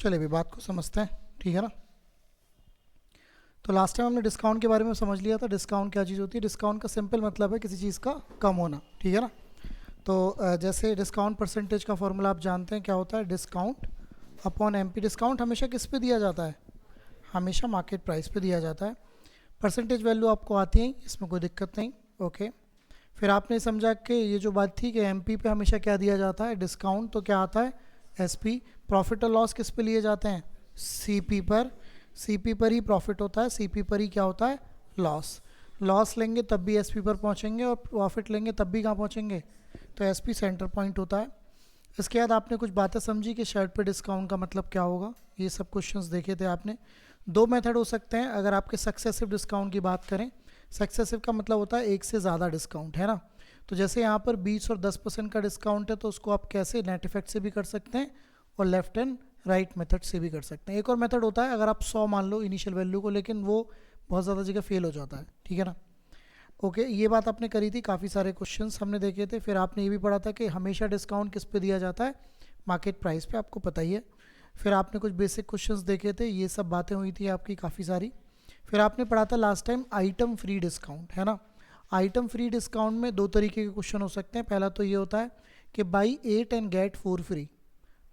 चलिए अभी बात को समझते हैं, ठीक है ना। तो लास्ट टाइम हमने डिस्काउंट के बारे में समझ लिया था। डिस्काउंट क्या चीज़ होती है? डिस्काउंट का सिंपल मतलब है किसी चीज़ का कम होना, ठीक है ना। तो जैसे डिस्काउंट परसेंटेज का फॉर्मूला आप जानते हैं क्या होता है, डिस्काउंट अपॉन एमपी। डिस्काउंट हमेशा किस पे दिया जाता है? हमेशा मार्केट प्राइस पे दिया जाता है। परसेंटेज वैल्यू आपको आती है, इसमें कोई दिक्कत नहीं, ओके। फिर आपने समझा कि ये जो बात थी कि एमपी पे हमेशा क्या दिया जाता है, डिस्काउंट, तो क्या आता है एसपी। प्रॉफिट और लॉस किस पे लिए जाते हैं? सीपी पर। सीपी पर ही प्रॉफिट होता है, सीपी पर ही क्या होता है? लॉस। लॉस लेंगे तब भी एसपी पर पहुंचेंगे और प्रॉफिट लेंगे तब भी कहाँ पहुंचेंगे? तो एसपी सेंटर पॉइंट होता है। इसके बाद आपने कुछ बातें समझी कि शर्ट पे डिस्काउंट का मतलब क्या होगा, ये सब क्वेश्चंस देखे थे आपने। दो मेथड हो सकते हैं अगर आपके सक्सेसिव डिस्काउंट की बात करें। सक्सेसिव का मतलब होता है एक से ज़्यादा डिस्काउंट, है ना। तो जैसे यहाँ पर 20 और 10% का डिस्काउंट है, तो उसको आप कैसे नेट इफेक्ट से भी कर सकते हैं और लेफ्ट एंड राइट मेथड से भी कर सकते हैं। एक और मेथड होता है अगर आप 100 मान लो इनिशियल वैल्यू को, लेकिन वो बहुत ज़्यादा जगह फेल हो जाता है, ठीक है ना। ओके, ये बात आपने करी थी, काफ़ी सारे क्वेश्चंस हमने देखे थे। फिर आपने ये भी पढ़ा था कि हमेशा डिस्काउंट किस पे दिया जाता है? मार्केट प्राइस पे, आपको पता ही है। फिर आपने कुछ बेसिक क्वेश्चंस देखे थे, ये सब बातें हुई थी आपकी काफ़ी सारी। फिर आपने पढ़ा था last time item free discount, है ना। आइटम फ्री डिस्काउंट में दो तरीके के क्वेश्चन हो सकते हैं। पहला तो ये होता है कि बाई 8 एंड गेट 4 फ्री।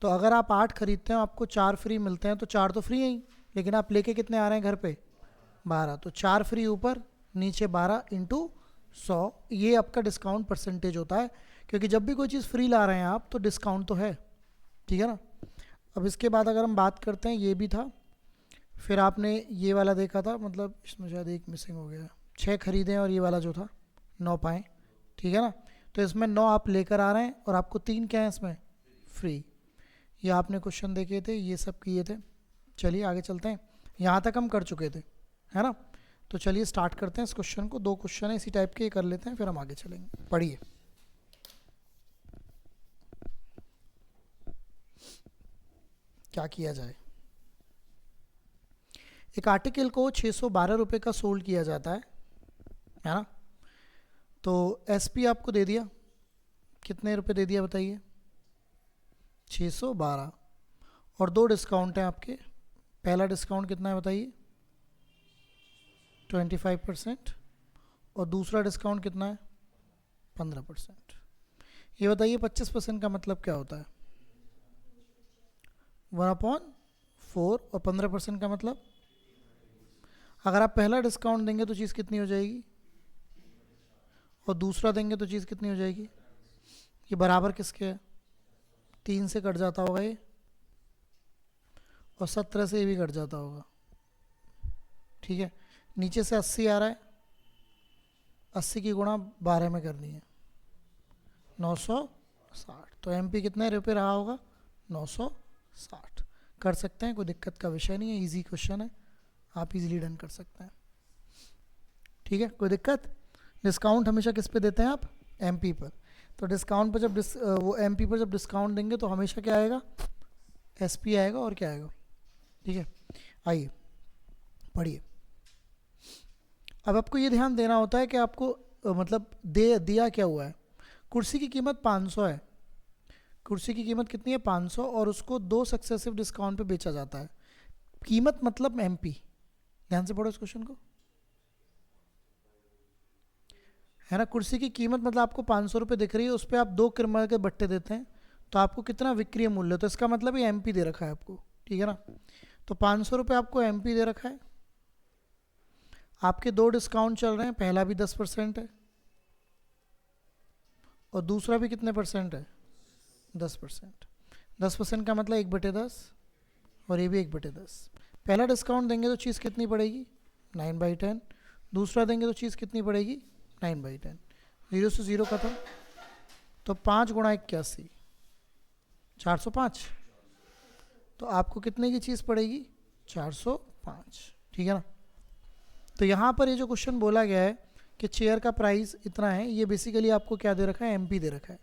तो अगर आप 8 खरीदते हैं आपको 4 फ्री मिलते हैं, तो 4 तो फ्री है ही, लेकिन आप लेके कितने आ रहे हैं घर पे? 12। तो 4 फ्री ऊपर, नीचे 12 इंटू 100, ये आपका डिस्काउंट परसेंटेज होता है। क्योंकि जब भी कोई चीज़ फ्री ला रहे हैं आप तो डिस्काउंट तो है, ठीक है ना। अब इसके बाद अगर हम बात करते हैं, ये भी था। फिर आपने ये वाला देखा था, मतलब इसमें शायद एक मिसिंग हो गया, 6 खरीदे और ये वाला जो था 9 पाएँ, ठीक है ना। तो इसमें 9 आप लेकर आ रहे हैं और आपको 3 क्या है इसमें? फ्री। ये आपने क्वेश्चन देखे थे, ये सब किए थे। चलिए आगे चलते हैं, यहाँ तक हम कर चुके थे, है ना। तो चलिए स्टार्ट करते हैं इस क्वेश्चन को। 2 क्वेश्चन है इसी टाइप के, कर लेते हैं फिर हम आगे चलेंगे। पढ़िए। क्या किया जाए? एक आर्टिकल को 612 रुपये का सोल्ड किया जाता है ना। तो एसपी आपको दे दिया, कितने रुपए दे दिया बताइए? 612। और 2 डिस्काउंट हैं आपके। पहला डिस्काउंट कितना है बताइए? 25%। और दूसरा डिस्काउंट कितना है? 15%। ये बताइए 25% का मतलब क्या होता है? 1/4। और 15% का मतलब? अगर आप पहला डिस्काउंट देंगे तो चीज़ कितनी हो जाएगी, और दूसरा देंगे तो चीज़ कितनी हो जाएगी? ये बराबर किसके है? 3 से कट जाता होगा ये, और 17 से ये भी कट जाता होगा, ठीक है। नीचे से 80 आ रहा है, 80 की गुणा 12 में करनी है, 960। तो एमपी कितने रुपये रहा होगा? 960। कर सकते हैं, कोई दिक्कत का विषय नहीं है, इजी क्वेश्चन है, आप इजीली डन कर सकते हैं, ठीक है, कोई दिक्कत। डिस्काउंट हमेशा किस पे देते हैं आप? एमपी पर। तो डिस्काउंट पर जब वो एमपी पर जब डिस्काउंट देंगे तो हमेशा क्या आएगा? एसपी आएगा, और क्या आएगा, ठीक है। आइए पढ़िए। अब आपको ये ध्यान देना होता है कि आपको मतलब दिया क्या हुआ है। कुर्सी की कीमत 500 है, कुर्सी की कीमत कितनी है? 500, और उसको 2 सक्सेसिव डिस्काउंट पे बेचा जाता है। कीमत मतलब एमपी, ध्यान से पढ़ो इस क्वेश्चन को, है ना। कुर्सी की कीमत मतलब आपको 500 रुपये दिख रही है, उस पर आप 2 किरमा के बट्टे देते हैं तो आपको कितना विक्रय मूल्य, तो इसका मतलब ये एमपी दे रखा है आपको, ठीक है ना। तो 500 रुपये आपको एमपी दे रखा है। आपके 2 डिस्काउंट चल रहे हैं, पहला भी 10% है और दूसरा भी कितने परसेंट है? 10%। 10% का मतलब 1/10, और ये भी 1/10। पहला डिस्काउंट देंगे तो चीज़ कितनी पड़ेगी? 9/10। दूसरा देंगे तो चीज़ कितनी पड़ेगी? 9/10। 0 से 0 खत्म, तो 5 गुणा 81, 405। तो आपको कितने की चीज़ पड़ेगी? 405, ठीक है ना। तो यहाँ पर ये जो क्वेश्चन बोला गया है कि चेयर का प्राइस इतना है, ये बेसिकली आपको क्या दे रखा है? एमपी दे रखा है।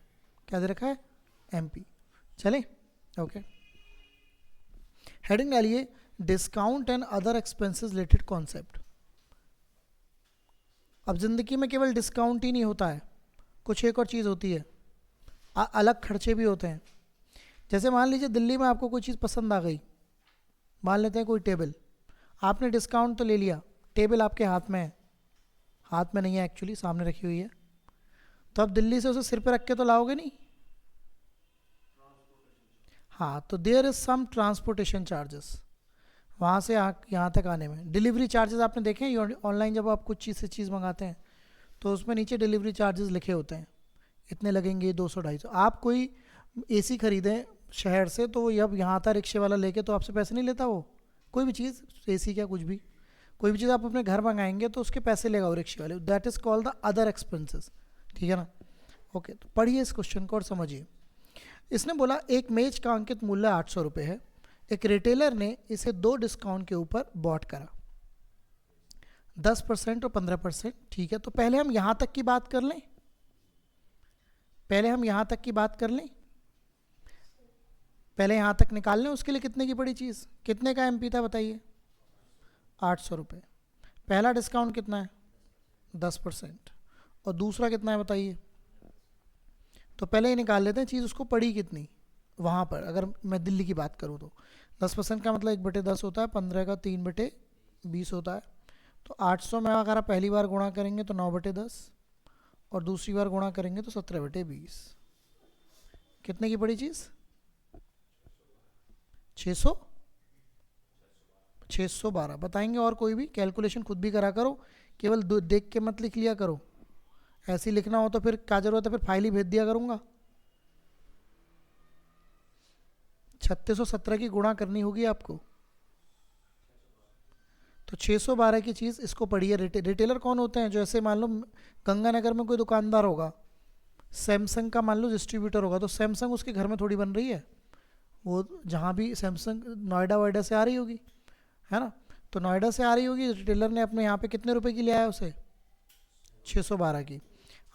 क्या दे रखा है? एमपी। चले, ओके। हेडिंग डालिए, discount and other expenses related concept. अब जिंदगी में केवल डिस्काउंट ही नहीं होता है, कुछ एक और चीज़ होती है, अलग खर्चे भी होते हैं। जैसे मान लीजिए दिल्ली में आपको कोई चीज़ पसंद आ गई, मान लेते हैं कोई टेबल, आपने डिस्काउंट तो ले लिया, टेबल आपके हाथ में है, हाथ में नहीं है एक्चुअली, सामने रखी हुई है, तो आप दिल्ली से उसे सिर पे रख के तो लाओगे नहीं। हाँ, तो there is some transportation charges वहाँ से यहाँ तक आने में। डिलीवरी चार्जेस आपने देखे हैं ऑनलाइन, जब आप कुछ चीज़ से चीज़ मंगाते हैं तो उसमें नीचे डिलीवरी चार्जेस लिखे होते हैं, इतने लगेंगे, 200-250। आप कोई एसी खरीदें शहर से, तो वो जब यहाँ आता रिक्शे वाला लेके, तो आपसे पैसे नहीं लेता वो, कोई भी चीज़, एसी क्या कुछ भी, कोई भी चीज़ आप अपने घर मंगाएंगे तो उसके पैसे लेगा वो रिक्शे वाले, that is called the other expenses, ठीक है ना। ओके, तो पढ़िए इस क्वेश्चन को और समझिए। इसने बोला एक मेज का अंकित मूल्य 800 रुपये है, एक रिटेलर ने इसे 2 डिस्काउंट के ऊपर बॉट करा, 10% और 15%, ठीक है। तो पहले हम यहाँ तक की बात कर लें, पहले यहाँ तक निकाल लें। उसके लिए कितने की पड़ी चीज़, कितने का एमपी था बताइए, 800 रुपये। पहला डिस्काउंट कितना है, 10%, और दूसरा कितना है बताइए। तो पहले ही निकाल लेते हैं चीज़ उसको पड़ी कितनी वहाँ पर। अगर मैं दिल्ली की बात करूँ तो 10% का मतलब 1/10 होता है, 15 का 3/20 होता है। तो 800 में अगर आप पहली बार गुणा करेंगे तो 9/10, और दूसरी बार गुणा करेंगे तो 17/20। कितने की पड़ी चीज़, 612 बताएंगे। और कोई भी कैलकुलेशन खुद भी करा करो, केवल देख के मत लिख लिया करो, ऐसे ही लिखना हो तो फिर क्या जरूरत है, फिर फाइल ही भेज दिया करूँगा। 3617 की गुणा करनी होगी आपको, तो 612 की चीज़ इसको पड़ी है। रिटेलर कौन होते हैं, जो ऐसे मान लो गंगानगर में कोई दुकानदार होगा, सैमसंग का मान लो डिस्ट्रीब्यूटर होगा, तो सैमसंग उसके घर में थोड़ी बन रही है, वो जहाँ भी सैमसंग नोएडा वोएडा से आ रही होगी, है ना। तो नोएडा से आ रही होगी, रिटेलर ने अपने यहाँ पे कितने रुपए की लिया है उसे, 612 की।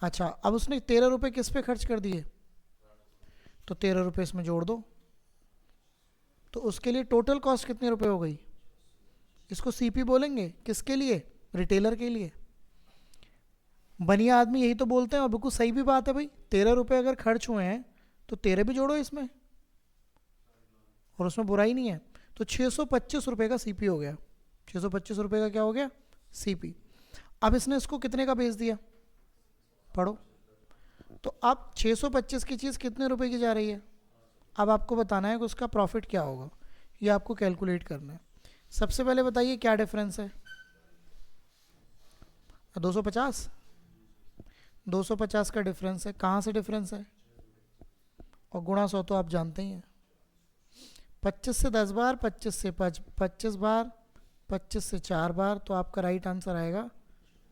अच्छा, अब उसने 13 रुपये किस पे खर्च कर दिए, तो 13 रुपये इसमें जोड़ दो, तो उसके लिए टोटल कॉस्ट कितने रुपए हो गई। इसको सीपी बोलेंगे, किसके लिए, रिटेलर के लिए। बनिया आदमी यही तो बोलते हैं, और बिल्कुल सही भी बात है भाई। 13 रुपये अगर खर्च हुए हैं तो 13 भी जोड़ो इसमें, और उसमें बुराई नहीं है। तो 625 रुपये का सीपी हो गया, 625 रुपये का क्या हो गया, सीपी। अब इसने इसको कितने का बेच दिया, पढ़ो। तो अब 625 की चीज़ कितने रुपए की जा रही है, अब आपको बताना है कि उसका प्रॉफिट क्या होगा, ये आपको कैलकुलेट करना है। सबसे पहले बताइए क्या डिफरेंस है, 250, 250 का डिफरेंस है। कहाँ से डिफरेंस है, और गुणा 100 तो आप जानते ही हैं। 25 से 10 बार, 25 से 25 बार, 25 से 4 बार, तो आपका राइट आंसर आएगा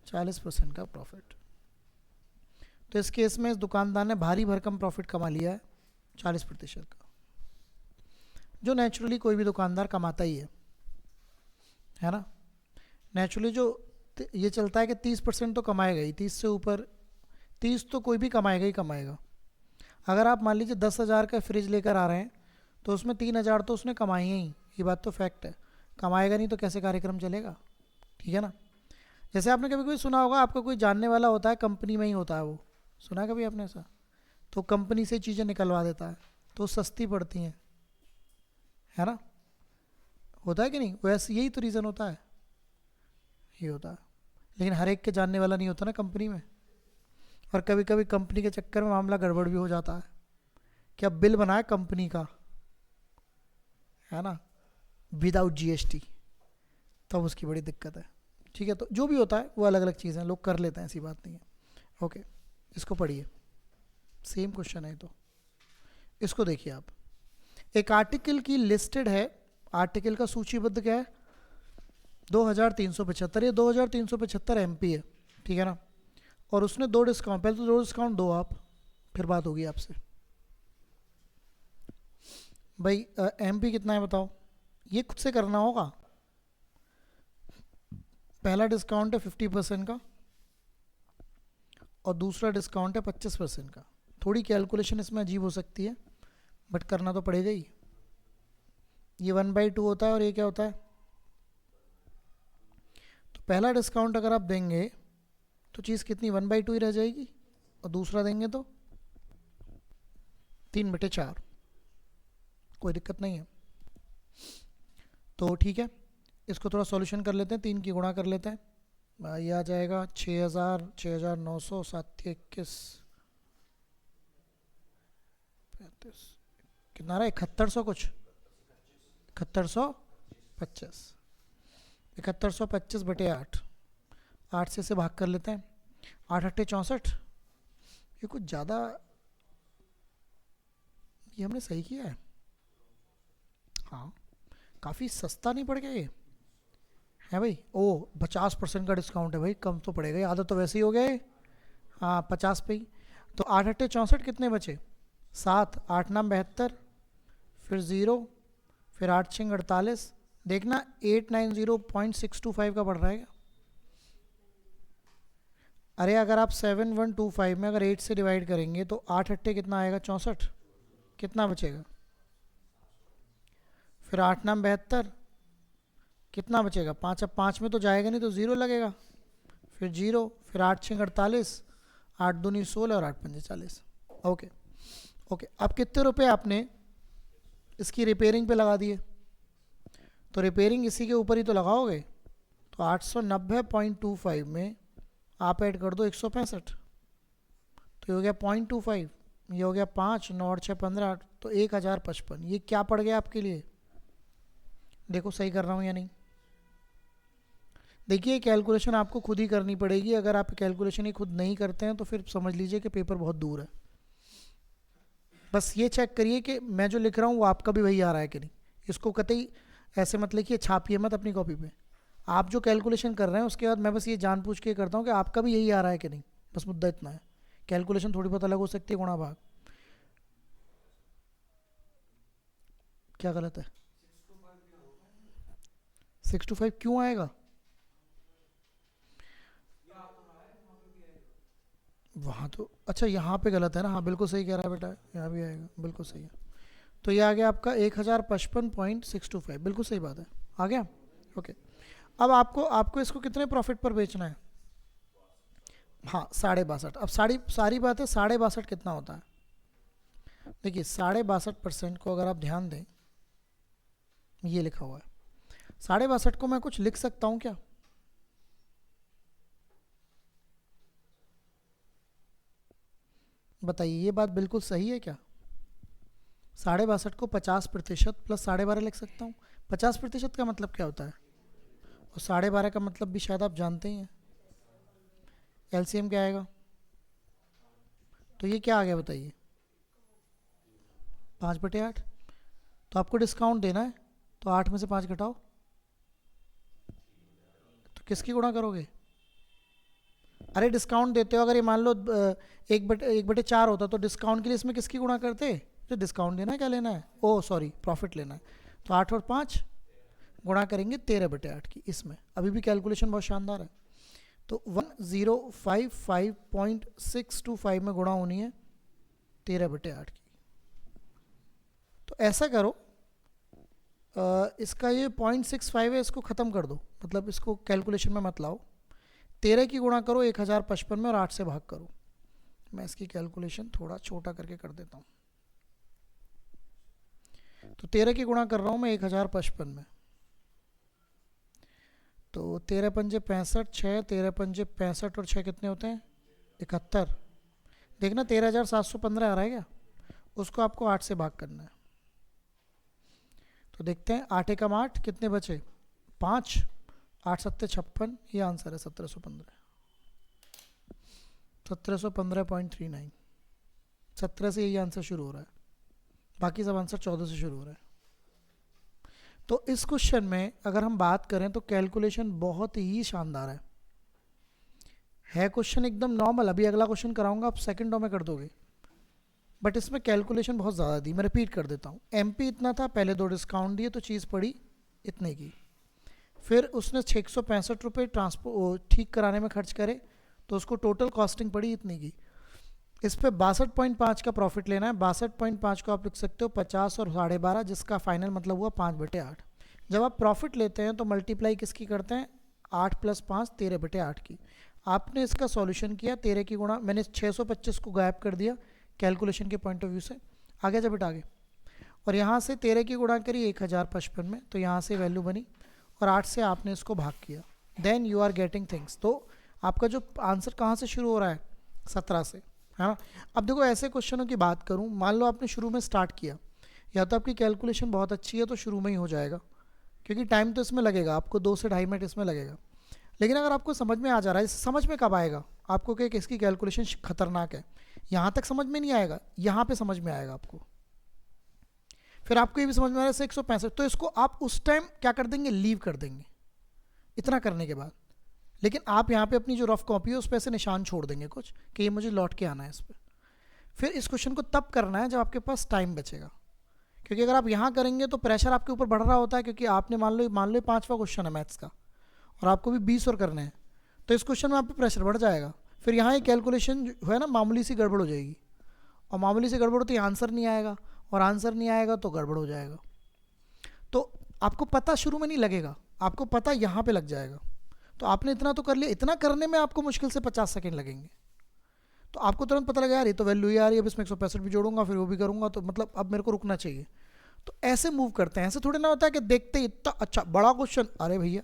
40% का प्रॉफिट। तो इस केस में इस दुकानदार ने भारी भरकम प्रॉफिट कमा लिया है, 40% का, जो नेचुरली कोई भी दुकानदार कमाता ही है ना। नेचुरली जो ये चलता है कि 30% तो कमाएगा ही, 30 से ऊपर, 30 तो कोई भी कमाएगा ही कमाएगा। अगर आप मान लीजिए 10,000 का फ्रिज लेकर आ रहे हैं, तो उसमें 3,000 तो उसने कमाए ही, ये बात तो फैक्ट है। कमाएगा नहीं तो कैसे कार्यक्रम चलेगा, ठीक है ना। जैसे आपने कभी कोई सुना होगा, आपका कोई जानने वाला होता है, कंपनी में ही होता है वो, सुना है कभी आपने ऐसा, तो कंपनी से चीज़ें निकलवा देता है, तो सस्ती पड़ती हैं, है ना, होता है कि नहीं। वैसे यही तो रीज़न होता है, ये होता है। लेकिन हर एक के जानने वाला नहीं होता ना कंपनी में, और कभी कभी कंपनी के चक्कर में मामला गड़बड़ भी हो जाता है, कि अब बिल बनाए कंपनी का, है ना, विदाउट जीएसटी, तब उसकी बड़ी दिक्कत है, ठीक है। तो जो भी होता है वो अलग अलग चीज़ें लोग कर लेते हैं, ऐसी बात नहीं है। ओके, इसको पढ़िए, सेम क्वेश्चन है तो। इसको देखिए आप, एक आर्टिकल की लिस्टेड है, आर्टिकल का सूचीबद्ध क्या है, 2375, ये 2375 एमपी है, ठीक है ना। और उसने 2 डिस्काउंट, पहले तो 2 डिस्काउंट दो आप, फिर बात होगी आपसे। भाई एमपी कितना है बताओ, ये खुद से करना होगा। पहला डिस्काउंट है 50% का, और दूसरा डिस्काउंट है 25% का। थोड़ी कैलकुलेशन इसमें अजीब हो सकती है, बट करना तो पड़ेगा ही। ये 1/2 होता है, और ये क्या होता है, तो पहला डिस्काउंट अगर आप देंगे तो चीज़ कितनी 1/2 ही रह जाएगी, और दूसरा देंगे तो 3/4, कोई दिक्कत नहीं है। तो ठीक है, इसको थोड़ा सॉल्यूशन कर लेते हैं, 3 की गुणा कर लेते हैं। ये आ जाएगा 6000, 6900, 721, 35, कितना रहा, 7100 कुछ, 7125, 7125 बटे 8, 8 से इसे भाग कर लेते हैं, 8 अट्ठे 64, ये कुछ ज़्यादा, ये हमने सही किया है, हाँ काफ़ी सस्ता नहीं पड़ गया ये, है भाई। ओ 50% का डिस्काउंट है भाई, कम तो पड़ेगा, ये आधा तो वैसे ही हो गया है, हाँ 50 पे ही। तो 8 अट्ठे 64 कितने बचे, 7, 8 नाम 72, फिर 0, फिर 8 छिंग 48, देखना 890.625 का पड़ रहा है क्या? अरे अगर आप 7125 में अगर 8 से डिवाइड करेंगे तो 8 अट्ठे कितना आएगा, 64, कितना बचेगा, फिर 8 नाम 72, कितना बचेगा, 5, अब 5 में तो जाएगा नहीं तो 0 लगेगा, फिर 0, फिर 8 छिंग 48, 8 दूनी 16 और 8 पंजे 40। ओके ओके, अब कितने रुपए आपने इसकी रिपेयरिंग पे लगा दिए, तो रिपेयरिंग इसी के ऊपर ही तो लगाओगे, तो 890.25 में आप ऐड कर दो 165, तो ये हो गया 0.25, ये हो गया 5, 9 और 6 15, तो 1055। ये क्या पड़ गया आपके लिए, देखो सही कर रहा हूँ या नहीं। देखिए कैलकुलेशन आपको खुद ही करनी पड़ेगी, अगर आप कैलकुलेशन ही खुद नहीं करते हैं तो फिर समझ लीजिए कि पेपर बहुत दूर है। बस ये चेक करिए कि मैं जो लिख रहा हूँ वो आपका भी वही आ रहा है कि नहीं, इसको कतई ऐसे मत लिखिए, छापिए मत अपनी कॉपी पे। आप जो कैलकुलेशन कर रहे हैं उसके बाद मैं बस ये जानबूझ के करता हूँ कि आपका भी यही आ रहा है कि नहीं, बस मुद्दा इतना है। कैलकुलेशन थोड़ी बहुत अलग हो सकती है, गुणा भाग। क्या गलत है, 625 क्यों आएगा, वहाँ तो अच्छा यहाँ पे गलत है ना, हाँ बिल्कुल सही कह रहा है बेटा, यहाँ भी आएगा, बिल्कुल सही है। तो ये आ गया आपका 1055.625, बिल्कुल सही बात है, आ गया। ओके, अब आपको आपको इसको कितने प्रॉफिट पर बेचना है, हाँ 62.5। अब सारी बात है 62.5 कितना होता है, देखिए 62.5% को अगर आप ध्यान दें, ये लिखा हुआ है 62.5 को मैं कुछ लिख सकता हूँ क्या, बताइए, ये बात बिल्कुल सही है क्या? 62.5 को 50% प्लस 12.5 लिख सकता हूँ। 50% का मतलब क्या होता है, और 12.5 का मतलब भी शायद आप जानते ही हैं, एलसीएम क्या आएगा, तो ये क्या आ गया बताइए, 5/8। तो आपको डिस्काउंट देना है, तो 8 में से 5 घटाओ, तो किसकी गुणा करोगे, अरे डिस्काउंट देते हो, अगर ये मान लो 1/4 होता तो डिस्काउंट के लिए इसमें किसकी गुणा करते, जो डिस्काउंट देना है क्या लेना है, ओ सॉरी प्रॉफिट लेना है, तो 8 और 5 गुणा करेंगे 13/8 की, इसमें अभी भी कैलकुलेशन बहुत शानदार है। तो 1055.625 में गुणा होनी है 13/8 की। तो ऐसा करो, इसका ये 0.65 है, इसको ख़त्म कर दो, मतलब इसको कैलकुलेशन में मत लाओ, 13 की गुणा करो 1055 में और 8 से भाग करो। मैं इसकी कैलकुलेशन थोड़ा छोटा करके कर देता हूँ, तो 13 की गुणा कर रहा हूँ मैं 1055 में, तो 13 पंजे 65, 6 13 पंजे 65 और 6 कितने होते हैं 71, देखना 13,715 आ रहा है क्या, उसको आपको 8 से भाग करना है। तो देखते हैं 8 एकम 8 कितने बचे 5, 8 सत्ते 56, ये आंसर है 1715, 1715.39, 17 से यही आंसर शुरू हो रहा है, बाकी सब आंसर 14 से शुरू हो रहा है। तो इस क्वेश्चन में अगर हम बात करें तो कैलकुलेशन बहुत ही शानदार है क्वेश्चन एकदम नॉर्मल। अभी अगला क्वेश्चन कराऊंगा, आप सेकंडों में कर दोगे, बट इसमें कैलकुलेशन बहुत ज़्यादा दी। मैं रिपीट कर देता हूँ, एमपी इतना था, पहले 2 डिस्काउंट दिए तो चीज़ पड़ी इतने की, फिर उसने 665 रुपये ट्रांसपोर्ट ठीक कराने में खर्च करे तो उसको टोटल कॉस्टिंग पड़ी इतनी की। इस पे 62.5 का प्रॉफिट लेना है, 62.5 को आप लिख सकते हो 50 और 12.5, जिसका फाइनल मतलब हुआ 5/8। जब आप प्रॉफिट लेते हैं तो मल्टीप्लाई किसकी करते हैं, 8 + 5 13/8 की। आपने इसका सॉल्यूशन किया, 13 की गुणा, मैंने 625 को गायब कर दिया कैलकुलेशन के पॉइंट ऑफ व्यू से, आगे जब बेटा आगे, और यहाँ से 13 की गुणा करी 1055 में, तो यहाँ से वैल्यू बनी और 8 से आपने इसको भाग किया, then you are getting things. तो आपका जो आंसर कहाँ से शुरू हो रहा है, 17 से, है ना। अब देखो ऐसे क्वेश्चनों की बात करूँ, मान लो आपने शुरू में स्टार्ट किया, या तो आपकी कैलकुलेशन बहुत अच्छी है तो शुरू में ही हो जाएगा, क्योंकि टाइम तो इसमें लगेगा आपको 2 से 2.5 मिनट इसमें लगेगा। लेकिन अगर आपको समझ में आ जा रहा है, समझ में कब आएगा आपको कि इसकी कैलकुलेशन खतरनाक है, यहाँ तक समझ में नहीं आएगा, यहाँ पे समझ में आएगा आपको। फिर आपको ये भी समझ में आ रहा है 165, तो इसको आप उस टाइम क्या कर देंगे, लीव कर देंगे इतना करने के बाद। लेकिन आप यहाँ पे अपनी जो रफ कॉपी है उस पर ऐसे निशान छोड़ देंगे कुछ कि ये मुझे लौट के आना है इस पर। फिर इस क्वेश्चन को तब करना है जब आपके पास टाइम बचेगा, क्योंकि अगर आप यहाँ करेंगे तो प्रेशर आपके ऊपर बढ़ रहा होता है, क्योंकि आपने मान लो 5वां क्वेश्चन है मैथ्स का और आपको भी 20 और करने हैं, तो इस क्वेश्चन में आप पे प्रेशर बढ़ जाएगा। फिर यहाँ एक कैलकुलेशन जो है ना मामूली सी गड़बड़ हो जाएगी, और मामूली सी गड़बड़ होती है आंसर नहीं आएगा, और आंसर नहीं आएगा तो गड़बड़ हो जाएगा। तो आपको पता शुरू में नहीं लगेगा, आपको पता यहाँ पे लग जाएगा। तो आपने इतना तो कर लिया, इतना करने में आपको मुश्किल से 50 सेकेंड लगेंगे, तो आपको तुरंत पता लगा यार ये तो वैल्यू ही आ रही है, अब इसमें 165 भी जोड़ूंगा फिर वो भी करूँगा, तो मतलब अब मेरे को रुकना चाहिए। तो ऐसे मूव करते हैं, ऐसे थोड़ी ना होता है कि देखते ही इतना अच्छा बड़ा क्वेश्चन, अरे भैया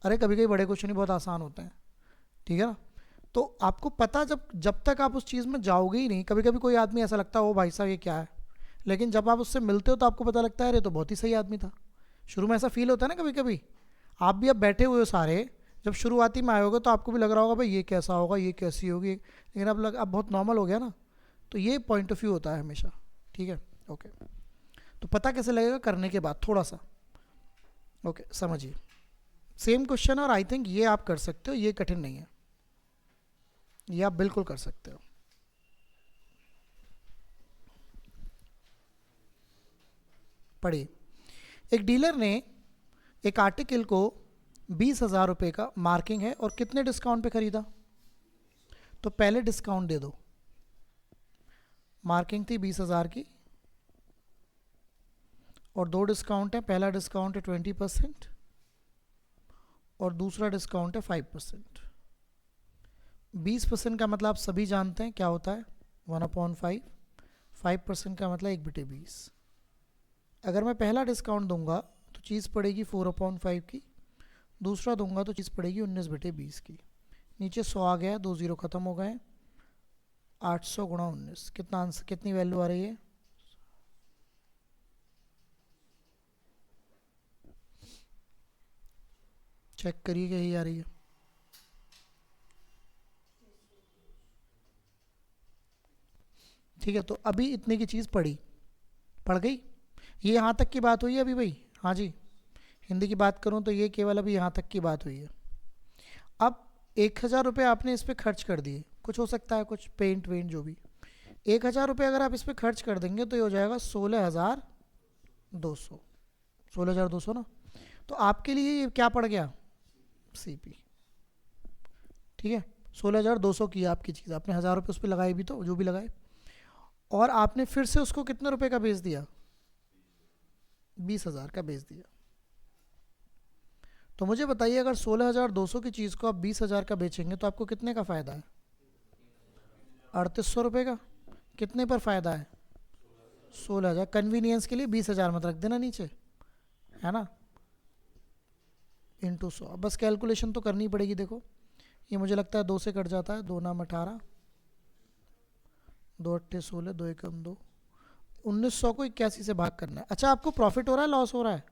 अरे कभी कभी बड़े क्वेश्चन ही बहुत आसान होते हैं, ठीक है ना। तो आपको पता जब तक आप उस चीज़ में जाओगे ही नहीं, कभी कभी कोई आदमी ऐसा लगता है ओ भाई साहब ये क्या है, लेकिन जब आप उससे मिलते हो तो आपको पता लगता है अरे तो बहुत ही सही आदमी था। शुरू में ऐसा फील होता है ना कभी कभी, आप भी अब बैठे हुए हो सारे, जब शुरुआती में आए होगे तो आपको भी लग रहा होगा भाई ये कैसा होगा, ये कैसी होगी, लेकिन अब बहुत नॉर्मल हो गया ना। तो ये पॉइंट ऑफ व्यू होता है हमेशा, ठीक है। ओके, तो पता कैसे लगेगा, करने के बाद थोड़ा सा। ओके समझिए, सेम क्वेश्चन और आई थिंक ये आप कर सकते हो, ये कठिन नहीं है, ये आप बिल्कुल कर सकते हो। पढ़िए, एक डीलर ने एक आर्टिकल को 20,000 रुपये का मार्किंग है और कितने डिस्काउंट पे खरीदा। तो पहले डिस्काउंट दे दो, मार्किंग थी 20,000 की और 2 डिस्काउंट है, पहला डिस्काउंट है 20% और दूसरा डिस्काउंट है 5%। 20% का मतलब आप सभी जानते हैं क्या होता है, 1/5। 5% का मतलब 1/20। अगर मैं पहला डिस्काउंट दूंगा तो चीज़ पड़ेगी 4/5 की, दूसरा दूंगा तो चीज़ पड़ेगी 19/20 की। नीचे 100 आ गया, 2 0 खत्म हो गए, 800 गुणा 19, कितना आंसर, कितनी वैल्यू आ रही है, चेक करिए क्या यही आ रही है। ठीक है, तो अभी इतने की चीज़ पड़ गई, ये यहाँ तक की बात हुई है अभी भाई। हाँ जी, हिंदी की बात करूँ तो ये केवल अभी यहाँ तक की बात हुई है। अब 1,000 रुपये आपने इस पर खर्च कर दिए, कुछ हो सकता है कुछ पेंट वेंट जो भी, 1,000 रुपये अगर आप इस पर खर्च कर देंगे तो ये हो जाएगा 16,200, 16,200 ना। तो आपके लिए ये क्या पड़ गया, सीपी, ठीक है। 16,200 की आपकी चीज़, आपने 1,000 रुपये उस पर लगाए भी, तो जो भी लगाए, और आपने फिर से उसको कितने रुपए का बेच दिया, 20,000 का बेच दिया। तो मुझे बताइए अगर 16,200 की चीज़ को आप 20,000 का बेचेंगे तो आपको कितने का फ़ायदा है, 3,800 रुपये का। कितने पर फ़ायदा है, 16,000। कन्वीनियंस के लिए 20,000 मत रख देना नीचे, है ना, इंटू 100। बस कैलकुलेशन तो करनी पड़ेगी। देखो ये मुझे लगता है 2 से कट जाता है, 2 नाम 18, 2 8 16, 2 1 2, 1900 को 81 से भाग करना है। अच्छा आपको प्रॉफिट हो रहा है लॉस हो रहा है,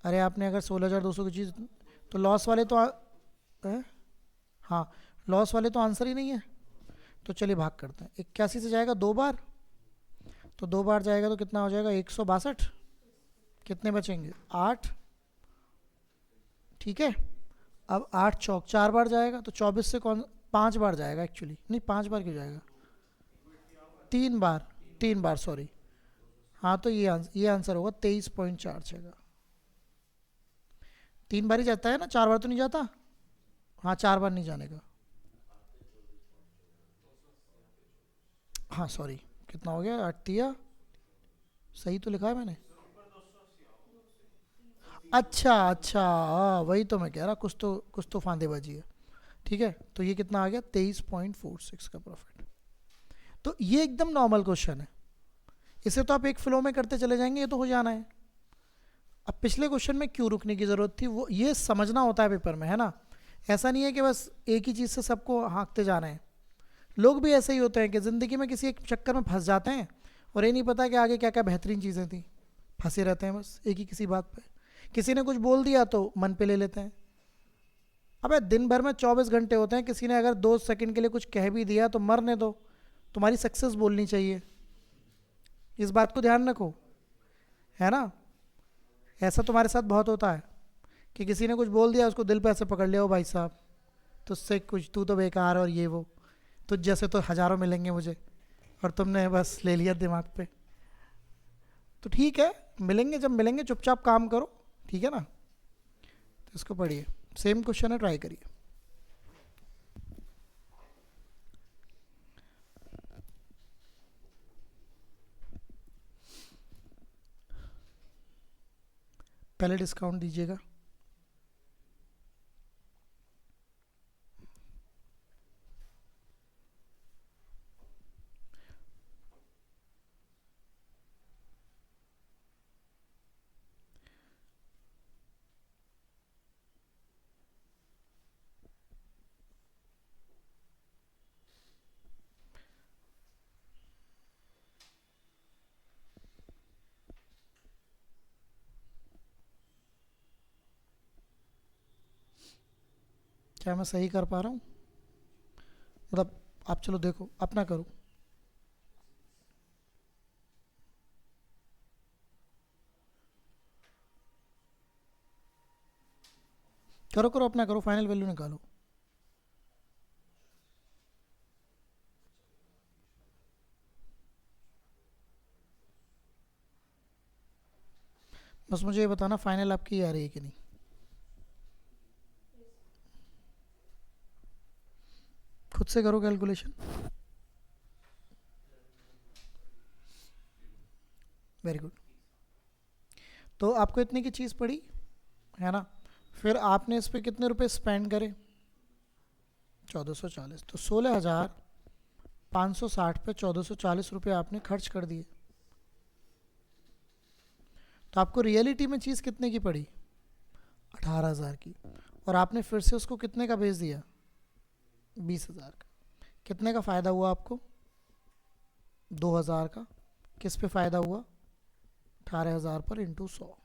अरे आपने अगर 16,200 की चीज़, तो लॉस वाले तो हाँ लॉस वाले तो आंसर ही नहीं है। तो चलिए भाग करते हैं, 81 से जाएगा 2 बार, तो 2 बार जाएगा तो कितना हो जाएगा 162, कितने बचेंगे 8, ठीक है। अब 8 चौक 4 बार जाएगा, तो 24 से कौन 5 बार जाएगा, एक्चुअली नहीं 5 बार क्यों जाएगा, 3 बार सॉरी। हाँ तो ये आंसर होगा 23.4 जाएगा। 3 बार ही जाता है ना, 4 बार तो नहीं जाता, हाँ 4 बार नहीं जाने का, हाँ सॉरी कितना हो गया 8 सही तो लिखा है मैंने, अच्छा वही तो मैं कह रहा, कुछ तो फांदेबाजी है, ठीक है। तो ये कितना आ गया 23.46 का प्रॉफिट। तो ये एकदम नॉर्मल क्वेश्चन है, इसे तो आप एक फ्लो में करते चले जाएंगे, ये तो हो जाना है। अब पिछले क्वेश्चन में क्यों रुकने की ज़रूरत थी, वो ये समझना होता है पेपर में, है ना। ऐसा नहीं है कि बस एक ही चीज़ से सबको हाँकते जाना है। लोग भी ऐसे ही होते हैं कि ज़िंदगी में किसी एक चक्कर में फंस जाते हैं और ये नहीं पता कि आगे क्या क्या बेहतरीन चीज़ें थी, फंसे रहते हैं बस एक ही किसी बात पे। किसी ने कुछ बोल दिया तो मन पे ले लेते हैं। अबे दिन भर में 24 घंटे होते हैं, किसी ने अगर 2 सेकंड के लिए कुछ कह भी दिया तो मरने दो, तुम्हारी सक्सेस बोलनी चाहिए, इस बात को ध्यान रखो, है ना। ऐसा तुम्हारे साथ बहुत होता है कि किसी ने कुछ बोल दिया, उसको दिल पे ऐसे पकड़ लिया, ओ भाई साहब तुझसे कुछ, तू तो बेकार और ये वो, तुझ जैसे तो हज़ारों मिलेंगे मुझे, और तुमने बस ले लिया दिमाग पे। तो ठीक है, मिलेंगे जब मिलेंगे, चुपचाप काम करो, ठीक है ना। तो इसको पढ़िए, सेम क्वेश्चन है, ट्राई करिए। पहले डिस्काउंट दीजिएगा। क्या मैं सही कर पा रहा हूँ, मतलब आप चलो देखो अपना करो। करो करो अपना करो, फाइनल वैल्यू निकालो। बस मुझे ये बताना फाइनल आपकी आ रही है कि नहीं। खुद से करो कैलकुलेशन। Very good. तो आपको इतने की चीज़ पड़ी, है ना। फिर आपने इस पे कितने रुपए स्पेंड करे, 1440। तो 16,560 पे 1440 रुपये आपने खर्च कर दिए। तो आपको रियलिटी में चीज़ कितने की पड़ी, 18,000 की। और आपने फिर से उसको कितने का बेच दिया, 20,000 का। कितने का फ़ायदा हुआ आपको, 2,000 का। किस पे फ़ायदा हुआ, 18,000 पर इंटू 100।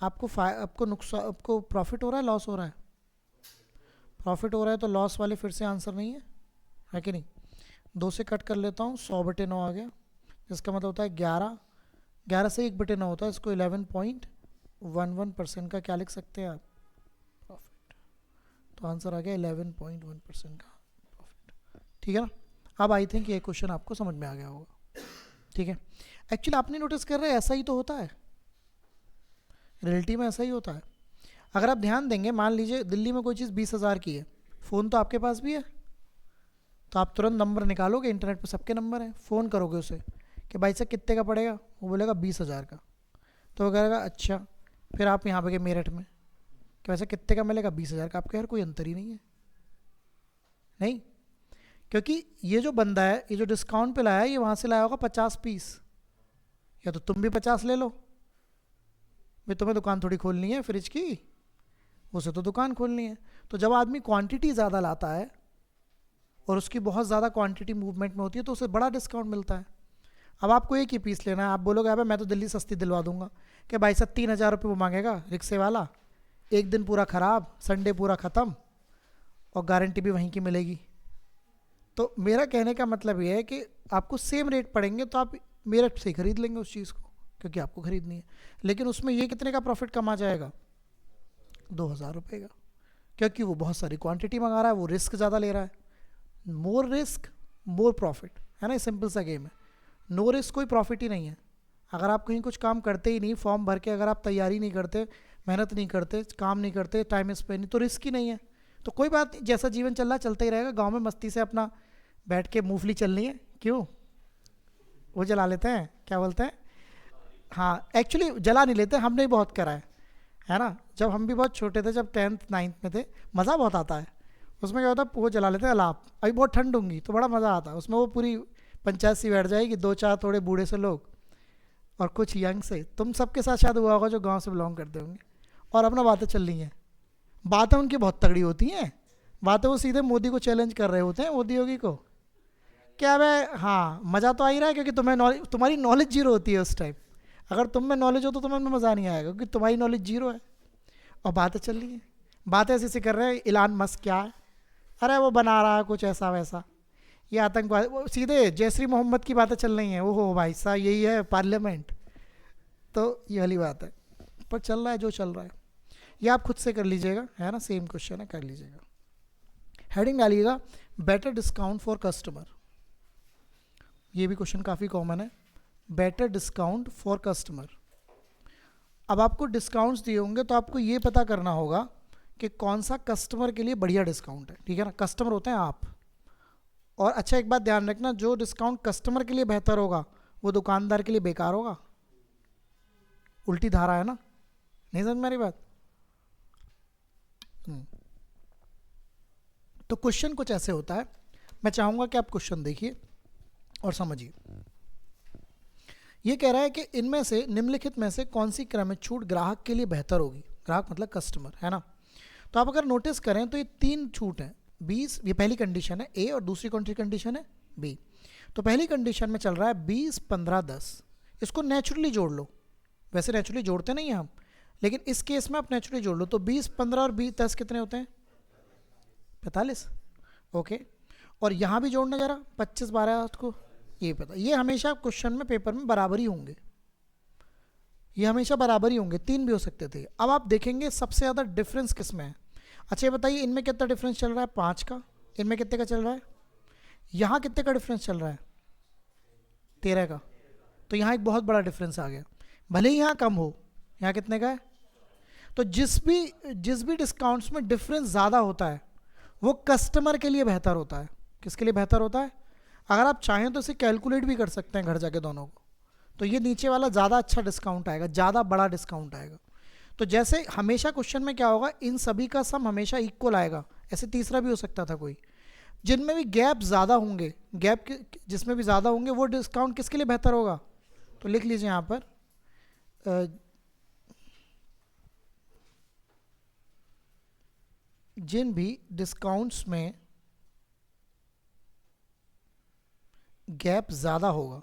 आपको नुकसान, आपको प्रॉफिट हो रहा है, लॉस हो रहा है। प्रॉफिट हो रहा है तो लॉस वाले फिर से आंसर नहीं है कि नहीं। 2 से कट कर लेता हूँ, 100/9 आ गया, जिसका मतलब होता है 11। 11 से 1/9 होता है, इसको 11.11% का क्या लिख सकते हैं आप, प्रॉफिट। तो आंसर आ गया 11.1% का प्रॉफिट, ठीक है ना। अब आई थिंक ये क्वेश्चन आपको समझ में आ गया होगा, ठीक है। एक्चुअली आपने नोटिस कर रहे हैं ऐसा ही तो होता है, रियलिटी में ऐसा ही होता है। अगर आप ध्यान देंगे, मान लीजिए दिल्ली में कोई चीज़ 20,000 की है, फ़ोन तो आपके पास भी है, तो आप तुरंत नंबर निकालोगे, इंटरनेट पे सबके नंबर हैं, फ़ोन करोगे उसे कि भाई साहब कितने का पड़ेगा, वो बोलेगा 20,000 का। तो वो कहेगा अच्छा। फिर आप यहाँ पे गए मेरठ में कि वैसे कितने का मिलेगा, 20,000 का। आपके यार कोई अंतर ही नहीं है, नहीं, क्योंकि ये जो बंदा है, ये जो डिस्काउंट पे लाया है, ये वहाँ से लाया होगा 50 पीस, या तो तुम भी 50 ले लो भाई, तुम्हें दुकान थोड़ी खोलनी है फ्रिज की, उसे तो दुकान खोलनी है। तो जब आदमी क्वांटिटी ज़्यादा लाता है और उसकी बहुत ज़्यादा क्वांटिटी मूवमेंट में होती है तो उसे बड़ा डिस्काउंट मिलता है। अब आपको एक ही पीस लेना है, आप बोलोगे अबे मैं तो दिल्ली सस्ती दिलवा दूंगा, कि भाई साहब 3,000 रुपये वो मांगेगा रिक्शे वाला, एक दिन पूरा ख़राब, संडे पूरा ख़त्म, और गारंटी भी वहीं की मिलेगी। तो मेरा कहने का मतलब ये है कि आपको सेम रेट पड़ेंगे तो आप मेरठ से खरीद लेंगे उस चीज़ को, क्योंकि आपको खरीदनी है। लेकिन उसमें ये कितने का प्रॉफिट कमा जाएगा, 2,000 रुपये का, क्योंकि वो बहुत सारी क्वांटिटी मंगा रहा है, वो रिस्क ज़्यादा ले रहा है। मोर रिस्क मोर प्रॉफिट, है ना, सिंपल सा गेम है। नो रिस्क कोई प्रॉफिट ही नहीं है। अगर आप कहीं कुछ काम करते ही नहीं, फॉर्म भर के अगर आप तैयारी नहीं करते, मेहनत नहीं करते, काम नहीं करते, टाइम स्पेंड नहीं, तो रिस्क ही नहीं है। तो कोई बात नहीं, जैसा जीवन चल रहा है चलता ही रहेगा। गांव में मस्ती से अपना बैठ के मूंगफली चलनी है, क्यों, वो जला लेते हैं, क्या बोलते हैं, हाँ एक्चुअली जला नहीं लेते, हमने ही बहुत करा है ना। जब हम भी बहुत छोटे थे, जब 10th 9th में थे, मज़ा बहुत आता है। उसमें क्या होता है, वो जला लेते हैं अलाप, अभी बहुत ठंड होंगी तो बड़ा मज़ा आता है उसमें, वो पूरी पंचायत सी बैठ जाएगी, दो चार थोड़े बूढ़े से लोग और कुछ यंग से, तुम सबके साथ शायद हुआ होगा जो गांव से बिलोंग करते होंगे, और अपना बातें चल रही हैं। बातें उनकी बहुत तगड़ी होती हैं, बातें वो सीधे मोदी को चैलेंज कर रहे होते हैं, मोदी योगी को। क्या भाई, हाँ मज़ा तो आ ही रहा है क्योंकि तुम्हें नॉलेज, तुम्हारी नॉलेज जीरो होती है उस टाइम। अगर तुम में नॉलेज हो तो तुम्हें मज़ा नहीं आएगा क्योंकि तुम्हारी नॉलेज जीरो है और बातें चल रही हैं। बातें ऐसे ऐसे कर रहे हैं, इलान मस्क क्या है, अरे वो बना रहा है कुछ ऐसा वैसा, ये आतंकवाद, वो सीधे जयश्री मोहम्मद की बातें चल रही हैं। ओहो भाई साहब, यही है पार्लियामेंट। तो ये वाली बात है, पर चल रहा है जो चल रहा है। ये आप खुद से कर लीजिएगा, है ना, सेम क्वेश्चन है, कर लीजिएगा। हेडिंग डालिएगा बेटर डिस्काउंट फॉर कस्टमर। ये भी क्वेश्चन काफ़ी कॉमन है, बेटर डिस्काउंट फॉर कस्टमर। अब आपको डिस्काउंट्स दिए होंगे तो आपको ये पता करना होगा कि कौन सा कस्टमर के लिए बढ़िया डिस्काउंट है, ठीक है ना। कस्टमर होते हैं आप। और अच्छा एक बात ध्यान रखना, जो डिस्काउंट कस्टमर के लिए बेहतर होगा वो दुकानदार के लिए बेकार होगा। उल्टी धारा है ना, नहीं समझ मेरी बात। तो क्वेश्चन कुछ ऐसे होता है, मैं चाहूंगा कि आप क्वेश्चन देखिए और समझिए। ये कह रहा है कि इनमें से निम्नलिखित में से कौन सी क्रमिक छूट ग्राहक के लिए बेहतर होगी। ग्राहक मतलब कस्टमर, है ना। तो आप अगर नोटिस करें तो ये 3 छूट हैं। 20, ये पहली कंडीशन है ए, और दूसरी कौन सी कंडीशन है बी। तो पहली कंडीशन में चल रहा है 20, 15, 10। इसको नेचुरली जोड़ लो, वैसे नेचुरली जोड़ते नहीं हैं हम, लेकिन इस केस में आप नेचुरली जोड़ लो। तो 20, 15 और 20, 10 कितने होते हैं, 45। ओके, और यहाँ भी जोड़ना जरा, 25, 12 को, ये पता, ये हमेशा क्वेश्चन में पेपर में बराबर ही होंगे, ये हमेशा बराबर ही होंगे, 3 भी हो सकते थे। अब आप देखेंगे सबसे ज़्यादा डिफरेंस किस में है। अच्छा ये बताइए, इनमें कितना डिफरेंस चल रहा है, 5 का। इनमें कितने का चल रहा है, यहाँ कितने का डिफरेंस चल रहा है, 13 का। तो यहाँ एक बहुत बड़ा डिफरेंस आ गया, भले ही यहाँ कम हो, यहाँ कितने का है। तो जिस भी डिस्काउंट्स में डिफरेंस ज़्यादा होता है वो कस्टमर के लिए बेहतर होता है। किसके लिए बेहतर होता है, अगर आप चाहें तो इसे कैलकुलेट भी कर सकते हैं घर जाके दोनों को। तो ये नीचे वाला ज़्यादा अच्छा डिस्काउंट आएगा, ज़्यादा बड़ा डिस्काउंट आएगा। तो जैसे हमेशा क्वेश्चन में क्या होगा, इन सभी का सम हमेशा इक्वल आएगा। ऐसे तीसरा भी हो सकता था कोई, जिनमें भी गैप ज़्यादा होंगे, गैप जिसमें भी ज़्यादा होंगे वो डिस्काउंट किसके लिए बेहतर होगा। तो लिख लीजिए यहाँ पर जिन भी डिस्काउंट्स में गैप ज़्यादा होगा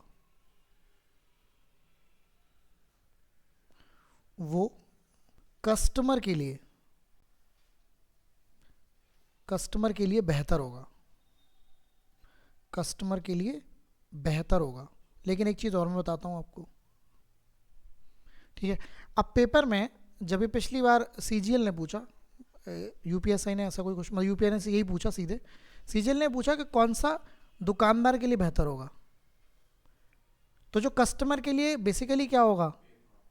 वो कस्टमर के लिए बेहतर होगा, कस्टमर के लिए बेहतर होगा। लेकिन एक चीज़ और मैं बताता हूँ आपको, ठीक है। अब पेपर में जब भी पिछली बार सीजीएल ने पूछा, यूपीएसआई ने ऐसा कोई क्वेश्चन, यूपीएसआई ने से यही पूछा सीधे, सीजीएल ने पूछा कि कौन सा दुकानदार के लिए बेहतर होगा। तो जो कस्टमर के लिए बेसिकली क्या होगा,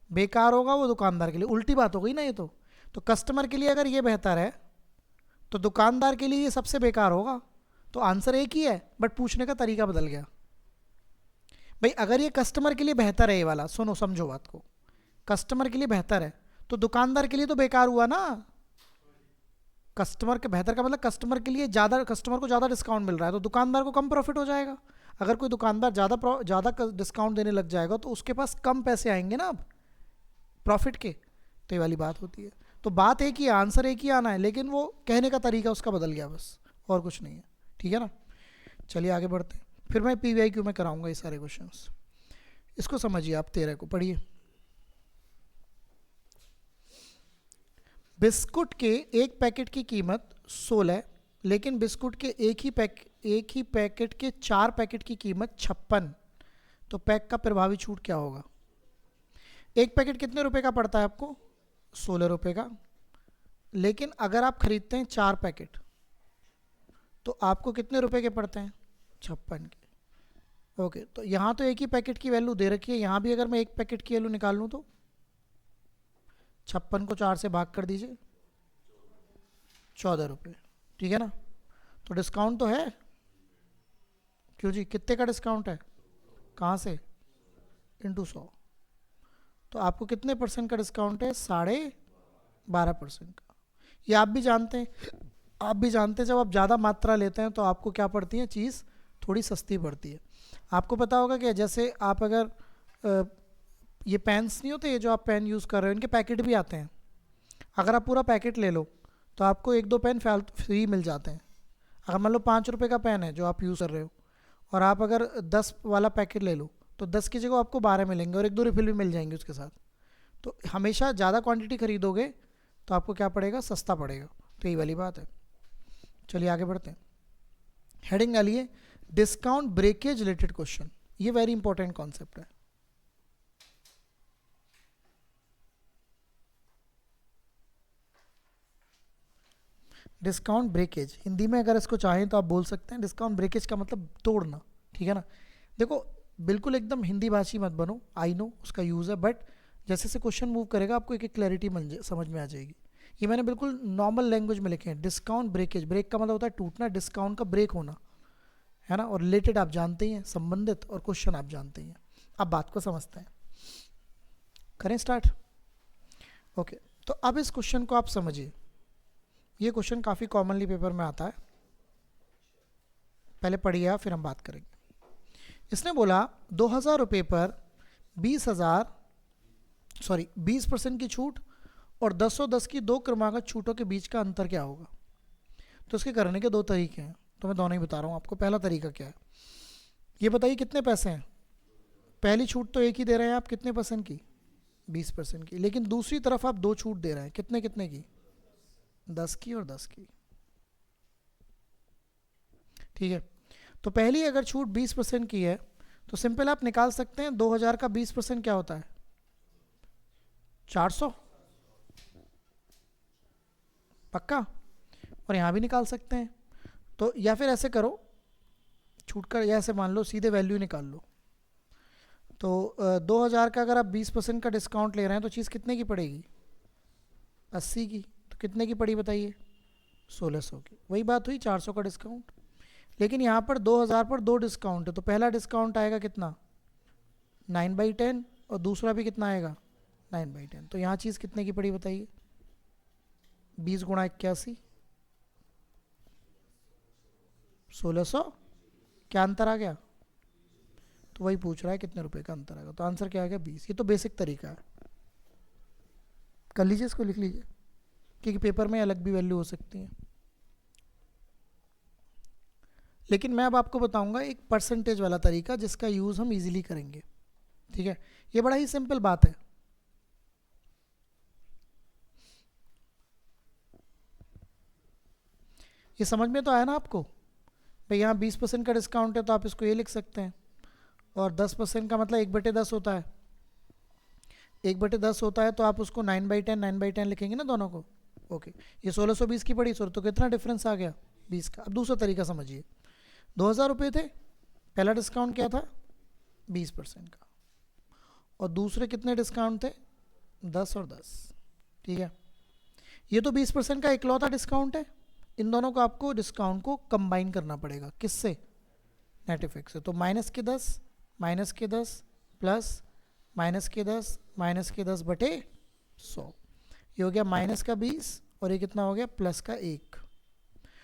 बेकार होगा, वो दुकानदार के लिए उल्टी बात हो गई ना ये। तो कस्टमर के लिए अगर ये बेहतर है तो दुकानदार के लिए ये सबसे बेकार होगा। तो आंसर एक ही है, बट पूछने का तरीका बदल गया। भाई अगर ये कस्टमर के लिए बेहतर है, ये वाला सुनो समझो बात को, कस्टमर के लिए बेहतर है तो दुकानदार के लिए तो बेकार हुआ ना। कस्टमर के बेहतर का मतलब कस्टमर के लिए ज़्यादा, कस्टमर को ज़्यादा डिस्काउंट मिल रहा है तो दुकानदार को कम प्रॉफिट हो जाएगा। अगर कोई दुकानदार ज़्यादा डिस्काउंट देने लग जाएगा तो उसके पास कम पैसे आएंगे ना अब प्रॉफिट के। तो ये वाली बात होती है। तो बात एक ही है, आंसर एक ही आना है, लेकिन वो कहने का तरीका उसका बदल गया बस, और कुछ नहीं है, ठीक है ना। चलिए आगे बढ़ते हैं, फिर मैं पीवीआईक्यू में कराऊंगा ये सारे क्वेश्चंस। इसको समझिए आप, 13 को पढ़िए। बिस्कुट के एक पैकेट की कीमत 16, लेकिन बिस्कुट के एक ही पैकेट के 4 पैकेट की कीमत 56। तो पैक का प्रभावी छूट क्या होगा। एक पैकेट कितने रुपए का पड़ता है आपको, 16 रुपए का, लेकिन अगर आप खरीदते हैं 4 पैकेट तो आपको कितने रुपए के पड़ते हैं, 56 के। ओके, तो यहाँ तो एक ही पैकेट की वैल्यू दे रखी है, यहाँ भी अगर मैं एक पैकेट की वैल्यू निकाल लूँ तो 56 को 4 से भाग कर दीजिए, 14 रुपये, ठीक है ना। तो डिस्काउंट तो है, क्यों जी, कितने का डिस्काउंट है, कहाँ से, इंटू 100। तो आपको कितने % का डिस्काउंट है, 12.5% का। ये आप भी जानते हैं, जब आप ज़्यादा मात्रा लेते हैं तो आपको क्या पड़ती है, चीज़ थोड़ी सस्ती पड़ती है। आपको पता होगा कि जैसे आप अगर ये पेन्स नहीं होते, ये जो आप पेन यूज़ कर रहे हो इनके पैकेट भी आते हैं। अगर आप पूरा पैकेट ले लो तो आपको एक दो पेन फ्री मिल जाते हैं। अगर मान लो 5 रुपये का पेन है जो आप यूज़ कर रहे हो, और आप अगर 10 वाला पैकेट ले लो तो 10 की जगह आपको 12 मिलेंगे और एक दो रिफिल भी मिल जाएंगे उसके साथ। तो हमेशा ज़्यादा क्वांटिटी खरीदोगे तो आपको क्या पड़ेगा, सस्ता पड़ेगा। तो यही वाली बात है। चलिए आगे बढ़ते हैं। हेडिंग डालिए डिस्काउंट ब्रेकेज रिलेटेड क्वेश्चन। ये वेरी इंपॉर्टेंट कॉन्सेप्ट है। डिस्काउंट ब्रेकेज हिंदी में अगर इसको चाहें तो आप बोल सकते हैं डिस्काउंट ब्रेकेज का मतलब तोड़ना, ठीक है ना। देखो बिल्कुल एकदम हिंदी भाषी मत बनो, आई नो उसका यूज़ है, बट जैसे से क्वेश्चन मूव करेगा आपको एक एक क्लैरिटी समझ में आ जाएगी। ये मैंने बिल्कुल नॉर्मल लैंग्वेज में लिखे हैं। डिस्काउंट ब्रेकेज, ब्रेक का मतलब होता है टूटना, डिस्काउंट का ब्रेक होना, है ना। और रिलेटेड आप जानते ही हैं, संबंधित, और क्वेश्चन आप जानते ही हैं। अब बात को समझते हैं, करें स्टार्ट। ओके, तो अब इस क्वेश्चन को आप समझिए। ये क्वेश्चन काफ़ी कॉमनली पेपर में आता है, पहले पढ़िए आप, फिर हम बात करेंगे। इसने बोला 2000 रुपये पर 20% की छूट और 10 की दो क्रमागत छूटों के बीच का अंतर क्या होगा। तो इसके करने के दो तरीके हैं, तो मैं दोनों ही बता रहा हूँ आपको। पहला तरीका क्या है, ये बताइए कितने पैसे हैं। पहली छूट तो एक ही दे रहे हैं आप, कितने परसेंट की, 20% की। लेकिन दूसरी तरफ आप दो छूट दे रहे हैं, कितने कितने की, 10 की और 10 की, ठीक है। तो पहली अगर छूट 20% की है तो सिंपल आप निकाल सकते हैं 2000 का 20% क्या होता है, 400, पक्का। और यहाँ भी निकाल सकते हैं। तो या फिर ऐसे करो, छूट कर या ऐसे मान लो सीधे वैल्यू निकाल लो। तो 2000 का अगर आप 20% का डिस्काउंट ले रहे हैं तो चीज़ कितने की पड़ेगी, 80 की। तो कितने की पड़ी बताइए, 1600 की। वही बात हुई 400 का डिस्काउंट। लेकिन यहाँ पर 2000 पर दो डिस्काउंट है, तो पहला डिस्काउंट आएगा कितना, 9/10, और दूसरा भी कितना आएगा, 9/10। तो यहाँ चीज़ कितने की पड़ी बताइए, 20 गुणा 81, 1600। क्या अंतर आ गया, तो वही पूछ रहा है कितने रुपए का अंतर आएगा। तो आंसर क्या आएगा, 20। ये तो बेसिक तरीका है, कर लीजिए, इसको लिख लीजिए, क्योंकि पेपर में अलग भी वैल्यू हो सकती है। लेकिन मैं अब आपको बताऊंगा एक परसेंटेज वाला तरीका जिसका यूज़ हम इजीली करेंगे, ठीक है। ये बड़ा ही सिंपल बात है। ये समझ में तो आया ना आपको भाई। यहाँ 20% का डिस्काउंट है तो आप इसको ये लिख सकते हैं, और 10% का मतलब 1/10 होता है। 1/10 होता है तो आप उसको 9/10 लिखेंगे ना दोनों को। ओके, ये 1620 की पड़ी सर, तो कितना डिफरेंस आ गया, 20 का। अब दूसरा तरीका समझिए, 2000 रुपये थे, पहला डिस्काउंट क्या था, 20% का, और दूसरे कितने डिस्काउंट थे, 10 और 10, ठीक है। ये तो 20% का इकलौता डिस्काउंट है। इन दोनों को आपको डिस्काउंट को कंबाइन करना पड़ेगा, किससे, नेट इफेक्ट से। तो -10 प्लस -10/100, ये हो गया -20, और ये कितना हो गया, +1।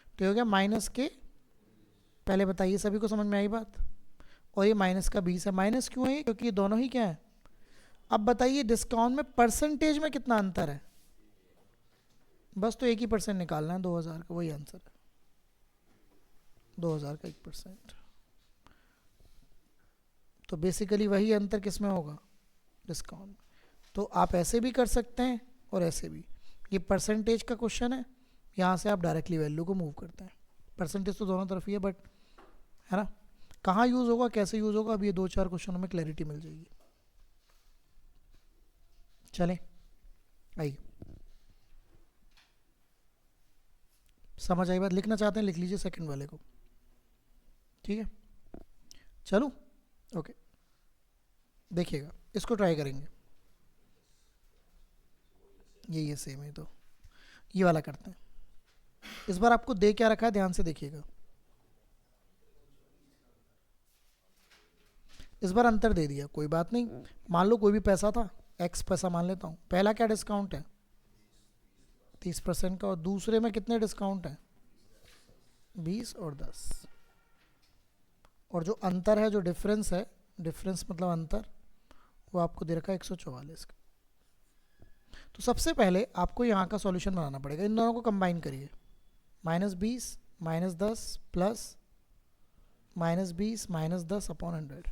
तो ये हो गया माइनस के, पहले बताइए सभी को समझ में आई बात। और ये -20 है। माइनस क्यों है, क्योंकि ये दोनों ही क्या है। अब बताइए डिस्काउंट में परसेंटेज में कितना अंतर है, बस तो 1% निकालना है 2000 का, वही आंसर है, 2000 का 1%। तो बेसिकली वही अंतर किस में होगा, डिस्काउंट। तो आप ऐसे भी कर सकते हैं और ऐसे भी। ये परसेंटेज का क्वेश्चन है, यहाँ से आप डायरेक्टली वैल्यू को मूव करते हैं। परसेंटेज तो दोनों तरफ ही है, बट है ना, कहाँ यूज़ होगा, कैसे यूज़ होगा, अब ये 2-4 क्वेश्चनों में क्लैरिटी मिल जाएगी। चलें, आइए, समझ आई बात। लिखना चाहते हैं लिख लीजिए सेकंड वाले को, ठीक है। चलो ओके, देखिएगा, इसको ट्राई करेंगे। ये सेम है, तो ये वाला करते हैं। इस बार आपको दे क्या रखा है, ध्यान से देखिएगा। इस बार अंतर दे दिया, कोई बात नहीं। मान लो कोई भी पैसा था, x पैसा मान लेता हूँ। पहला क्या डिस्काउंट है, 30% का, और दूसरे में कितने डिस्काउंट है, 20 और 10। और जो अंतर है, जो डिफरेंस है, डिफरेंस मतलब अंतर, वो आपको दे रखा है 144 का। तो सबसे पहले आपको यहाँ का सॉल्यूशन बनाना पड़ेगा, इन दोनों को कंबाइन करिए, -20 -10 प्लस -20 -10 अपॉन 100,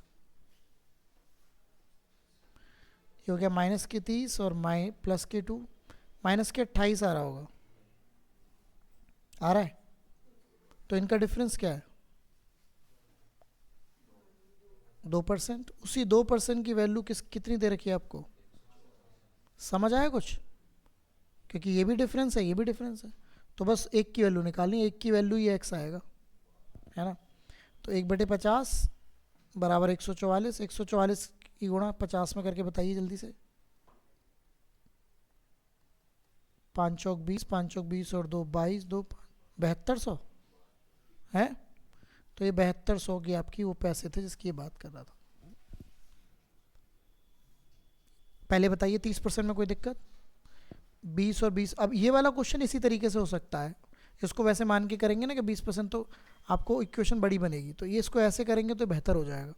ये हो गया -30 और +2, -28 आ रहा होगा, आ रहा है। तो इनका डिफरेंस क्या है? 2%। उसी 2% की वैल्यू कितनी दे रखी है आपको? समझ आया कुछ? क्योंकि ये भी डिफरेंस है, ये भी डिफरेंस है, तो बस एक की वैल्यू निकालनी, एक की वैल्यू ये x आएगा, है ना। तो 1/50 बराबर 144, 144 की गुणा 50 में करके बताइए जल्दी से। 5 चौक 20, 5 चौक 20 और 2 22, 2 7200 है। तो ये 7200 की आपकी वो पैसे थे जिसकी ये बात कर रहा था। पहले बताइए 30% में कोई दिक्कत? 20 और 20, अब ये वाला क्वेश्चन इसी तरीके से हो सकता है, इसको वैसे मान के करेंगे ना कि 20%, तो आपको इक्वेशन बड़ी बनेगी, तो ये इसको ऐसे करेंगे तो बेहतर हो जाएगा।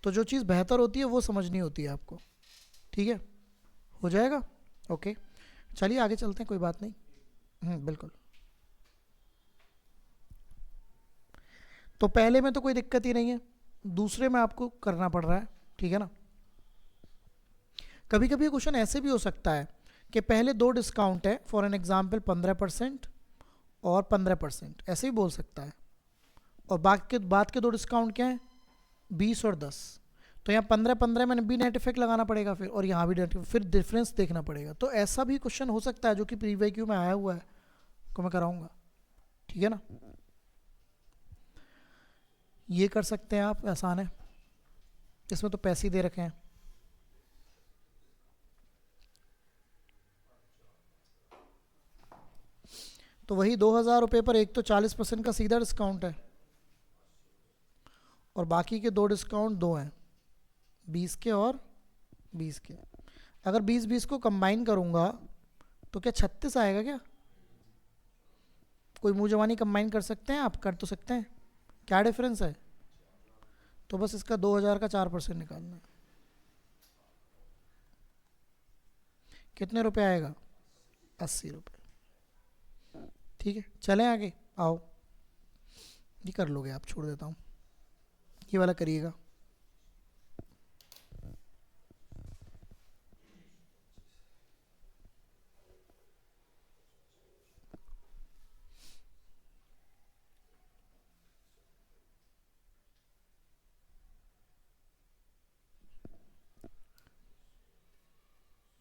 तो जो चीज़ बेहतर होती है वो समझनी होती है आपको, ठीक है, हो जाएगा। ओके, चलिए आगे चलते हैं, कोई बात नहीं। बिल्कुल। तो पहले में तो कोई दिक्कत ही नहीं है, दूसरे में आपको करना पड़ रहा है, ठीक है ना। कभी कभी क्वेश्चन ऐसे भी हो सकता है कि पहले दो डिस्काउंट है, फॉर एन एग्जाम्पल 15% और 15%, ऐसे भी बोल सकता है, और बाद के दो डिस्काउंट क्या है? 20 और 10। तो यहाँ 15 में भी नेट इफेक्ट लगाना पड़ेगा फिर, और यहाँ भी नेट, फिर डिफरेंस देखना पड़ेगा। तो ऐसा भी क्वेश्चन हो सकता है जो कि प्रीवियस क्यू में आया हुआ है, को मैं कराऊंगा, ठीक है ना। ये कर सकते हैं आप, आसान है, इसमें तो पैसे ही दे रखे हैं। तो वही 2000 रुपये पर एक तो 40% का सीधा डिस्काउंट है, और बाकी के दो डिस्काउंट दो हैं, 20 के और 20 के। अगर 20-20 को कंबाइन करूंगा तो क्या 36 आएगा क्या? कोई मुँह जवानी कंबाइन कर सकते हैं आप? कर तो सकते हैं। क्या डिफरेंस है? तो बस इसका 2000 का 4% निकालना है, कितने रुपए आएगा? 80 रुपये। ठीक है, चलें आगे, आओ, ये कर लोगे आप, छोड़ देता हूँ, ये वाला करिएगा।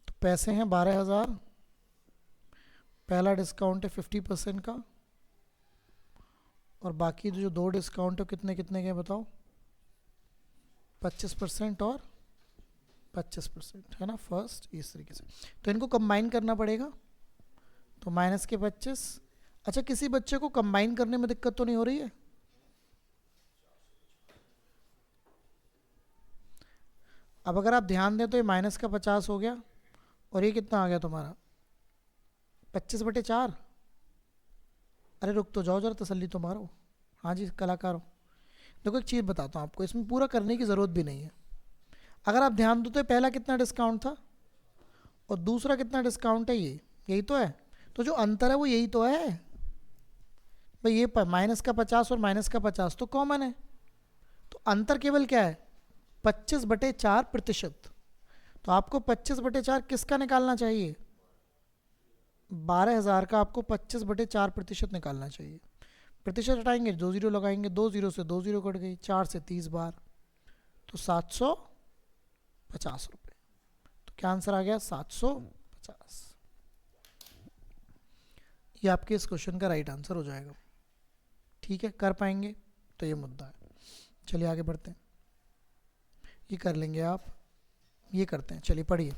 तो पैसे हैं 12,000, पहला डिस्काउंट है 50% का, और बाकी जो दो डिस्काउंट है कितने कितने के बताओ? 25% और 25%, है ना, फर्स्ट, इस तरीके से। तो इनको कंबाइन करना पड़ेगा, तो -25। अच्छा, किसी बच्चे को कंबाइन करने में दिक्कत तो नहीं हो रही है? अब अगर आप ध्यान दें तो ये -50 हो गया, और ये कितना आ गया तुम्हारा? 25/4। अरे रुक तो जाओ जरा, तसल्ली तो मारो। हाँ जी कलाकार हो। देखो एक चीज़ बताता हूँ आपको, इसमें पूरा करने की ज़रूरत भी नहीं है। अगर आप ध्यान दो तो पहला कितना डिस्काउंट था और दूसरा कितना डिस्काउंट है, ये यही तो है। तो जो अंतर है वो यही तो है भाई, ये -50 और -50 तो कॉमन है, तो अंतर केवल क्या है? 25/4%। तो आपको 25/4 किसका निकालना चाहिए? 12,000 का आपको 25/4% निकालना चाहिए। प्रतिशत हटाएंगे, 2 जीरो लगाएंगे, 2 जीरो से 2 जीरो कट गई, 4 से 30 बार, तो 750 रुपये। तो क्या आंसर आ गया? 750। ये आपके इस क्वेश्चन का राइट आंसर हो जाएगा। ठीक है, कर पाएंगे तो ये मुद्दा है। चलिए आगे बढ़ते हैं, ये कर लेंगे आप, ये करते हैं। चलिए पढ़िए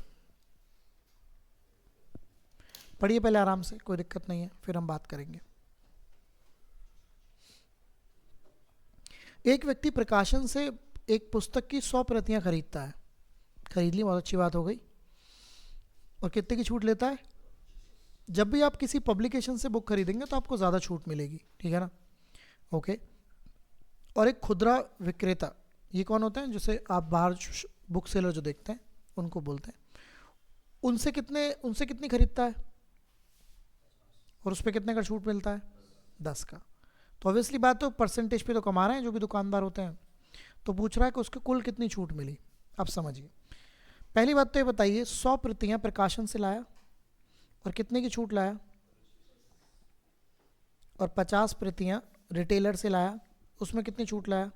पढ़िए पहले आराम से, कोई दिक्कत नहीं है, फिर हम बात करेंगे। एक व्यक्ति प्रकाशन से एक पुस्तक की 100 प्रतियां खरीदता है, खरीद ली, बहुत अच्छी बात हो गई, और कितने की छूट लेता है? जब भी आप किसी पब्लिकेशन से बुक खरीदेंगे तो आपको ज़्यादा छूट मिलेगी, ठीक है ना। ओके, और एक खुदरा विक्रेता। ये कौन होते हैं? जैसे आप बाहर बुक सेलर जो देखते हैं उनको बोलते हैं। उनसे कितनी खरीदता है और उस पर कितने का छूट मिलता है? 10 का। तो ऑब्वियसली बात तो परसेंटेज पे तो कमा रहे हैं जो भी दुकानदार होते हैं। तो पूछ रहा है कि उसको कुल कितनी छूट मिली। अब समझिए, पहली बात तो ये बताइए, 100 प्रतियां प्रकाशन से लाया और कितने की छूट लाया? और 50 प्रतियां रिटेलर से लाया, उसमें कितनी छूट लाया?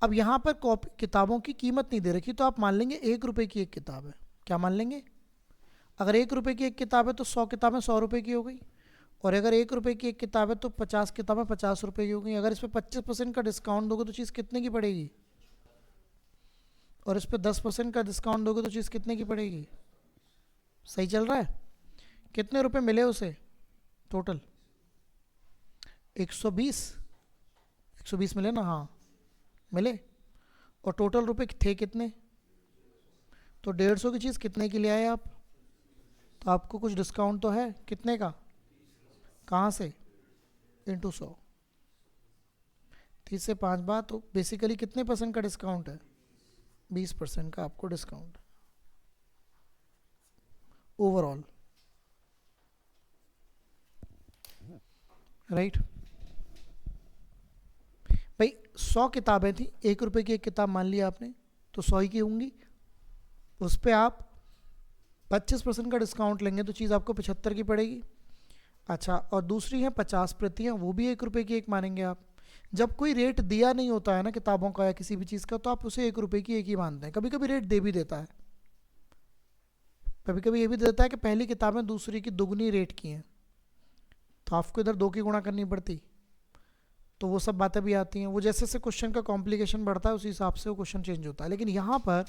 अब यहाँ पर कॉपी किताबों की कीमत नहीं दे रखी, तो आप मान लेंगे 1 रुपये की एक किताब है। क्या मान लेंगे? अगर 1 रुपये की एक किताब है तो 100 किताबें 100 रुपये की हो गई, और अगर 1 रुपये की एक किताब है तो 50 किताबें 50 रुपये की हो गई। अगर इस पर 25% का डिस्काउंट दोगे तो चीज़ कितने की पड़ेगी? और इस पर 10% का डिस्काउंट दोगे तो चीज़ कितने की पड़ेगी? सही चल रहा है? कितने रुपए मिले उसे टोटल? 120 मिले ना? हाँ मिले। और टोटल रुपए थे कितने? तो 150 की चीज़ कितने की ले आए आप? तो आपको कुछ डिस्काउंट तो है, कितने का? कहाँ से? इंटू 100, 30 से 5 बार, तो बेसिकली कितने परसेंट का डिस्काउंट है? 20% का आपको डिस्काउंट ओवरऑल, राइट? भाई 100 किताबें थी, 1 रुपये की एक किताब मान लिया आपने, तो 100 ही की होंगी। उस पर आप 25% का डिस्काउंट लेंगे तो चीज़ आपको 75 की पड़ेगी। अच्छा, और दूसरी है 50 प्रतियां, वो भी 1 रुपये की एक मानेंगे आप। जब कोई रेट दिया नहीं होता है ना किताबों का या किसी भी चीज़ का, तो आप उसे 1 रुपये की एक ही मानते हैं। कभी कभी रेट दे भी देता है, कभी कभी ये भी देता है कि पहली किताबें दूसरी की दुगनी रेट की हैं, तो आपको इधर 2 की गुणा करनी पड़ती, तो वो सब बातें भी आती हैं। वो जैसे जैसे क्वेश्चन का कॉम्प्लिकेशन बढ़ता है उसी हिसाब से वो क्वेश्चन चेंज होता है। लेकिन यहाँ पर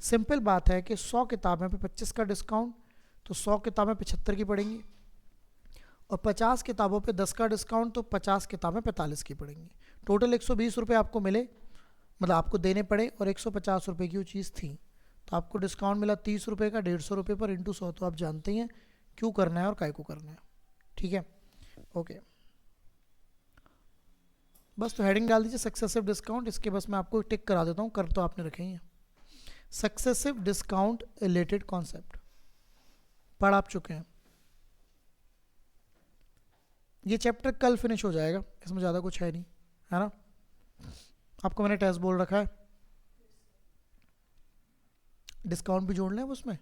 सिंपल बात है कि 100 किताबें पे 25 का डिस्काउंट, तो 100 किताबें 75 की पड़ेंगी, और 50 किताबों पे 10 का डिस्काउंट, तो 50 किताबें 45 की पड़ेंगी। टोटल 120 रुपये आपको मिले, मतलब आपको देने पड़े, और 150 रुपये की वो चीज़ थी, तो आपको डिस्काउंट मिला 30 रुपये का, 150 रुपये पर इंटू 100। तो आप जानते ही हैं क्यों करना है और काय को करना है। ठीक है, ओके। बस तो हेडिंग डाल दीजिए सक्सेसिव डिस्काउंट, इसके बस मैं आपको टिक करा देता हूँ, कर तो आपने रखे ही हैं। सक्सेसिव डिस्काउंट रिलेटेड कॉन्सेप्ट पढ़ आप चुके हैं। ये चैप्टर कल फिनिश हो जाएगा, इसमें ज़्यादा कुछ है नहीं, है ना? आपको मैंने टेस्ट बोल रखा है, डिस्काउंट भी जोड़ लें उसमें,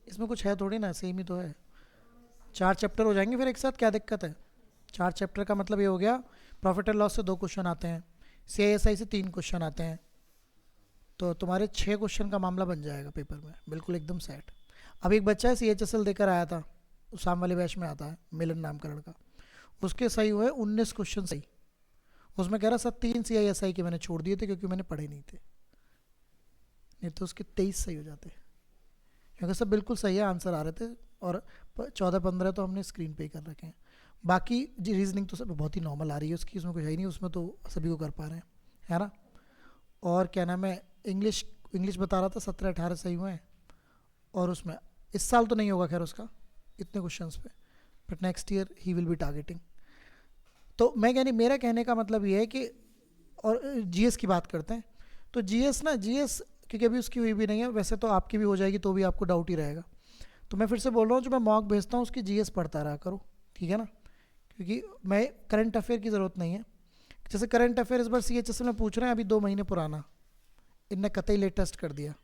इसमें कुछ है थोड़ी ना, सेम ही तो है। 4 चैप्टर हो जाएंगे फिर एक साथ, क्या दिक्कत है? 4 चैप्टर का मतलब ये हो गया, प्रॉफिट एंड लॉस से 2 क्वेश्चन आते हैं, CISI से 3 क्वेश्चन आते हैं, तो तुम्हारे 6 क्वेश्चन का मामला बन जाएगा पेपर में, बिल्कुल एकदम सेट। अब एक बच्चा है CHSL देकर आया था, शाम वाले बैच में आता है, मिलन नाम का लड़का, उसके सही हुए 19 क्वेश्चन सही। उसमें कह रहा सर 3 CISI के मैंने छोड़ दिए थे क्योंकि मैंने पढ़े नहीं थे, नहीं तो उसके 23 सही हो जाते, क्योंकि सब बिल्कुल सही है, आंसर आ रहे थे, और 14-15 तो हमने स्क्रीन पे कर रखे हैं। बाकी जी रीजनिंग तो सब बहुत ही नॉर्मल आ रही है उसकी, उसमें कुछ है ही नहीं, उसमें तो सभी को कर पा रहे हैं, है ना? और क्या नाम है, इंग्लिश बता रहा था 17-18 सही हुए हैं, और उसमें इस साल तो नहीं होगा खैर उसका इतने क्वेश्चंस पे, but next year he will be targeting. तो मेरा कहने का मतलब ये है कि, और GS की बात करते हैं, तो GS क्योंकि अभी उसकी हुई भी नहीं है, वैसे तो आपकी भी हो जाएगी तो भी आपको डाउट ही रहेगा, तो मैं फिर से बोल रहा हूँ जो मैं मॉक भेजता हूँ उसकी GS पढ़ता रहा करो, ठीक है ना? क्योंकि मैं करंट अफेयर की ज़रूरत नहीं है। जैसे करंट अफेयर इस बार CHSL में पूछ रहे हैं, अभी 2 महीने पुराना, इनने कतई लेटेस्ट कर दिया,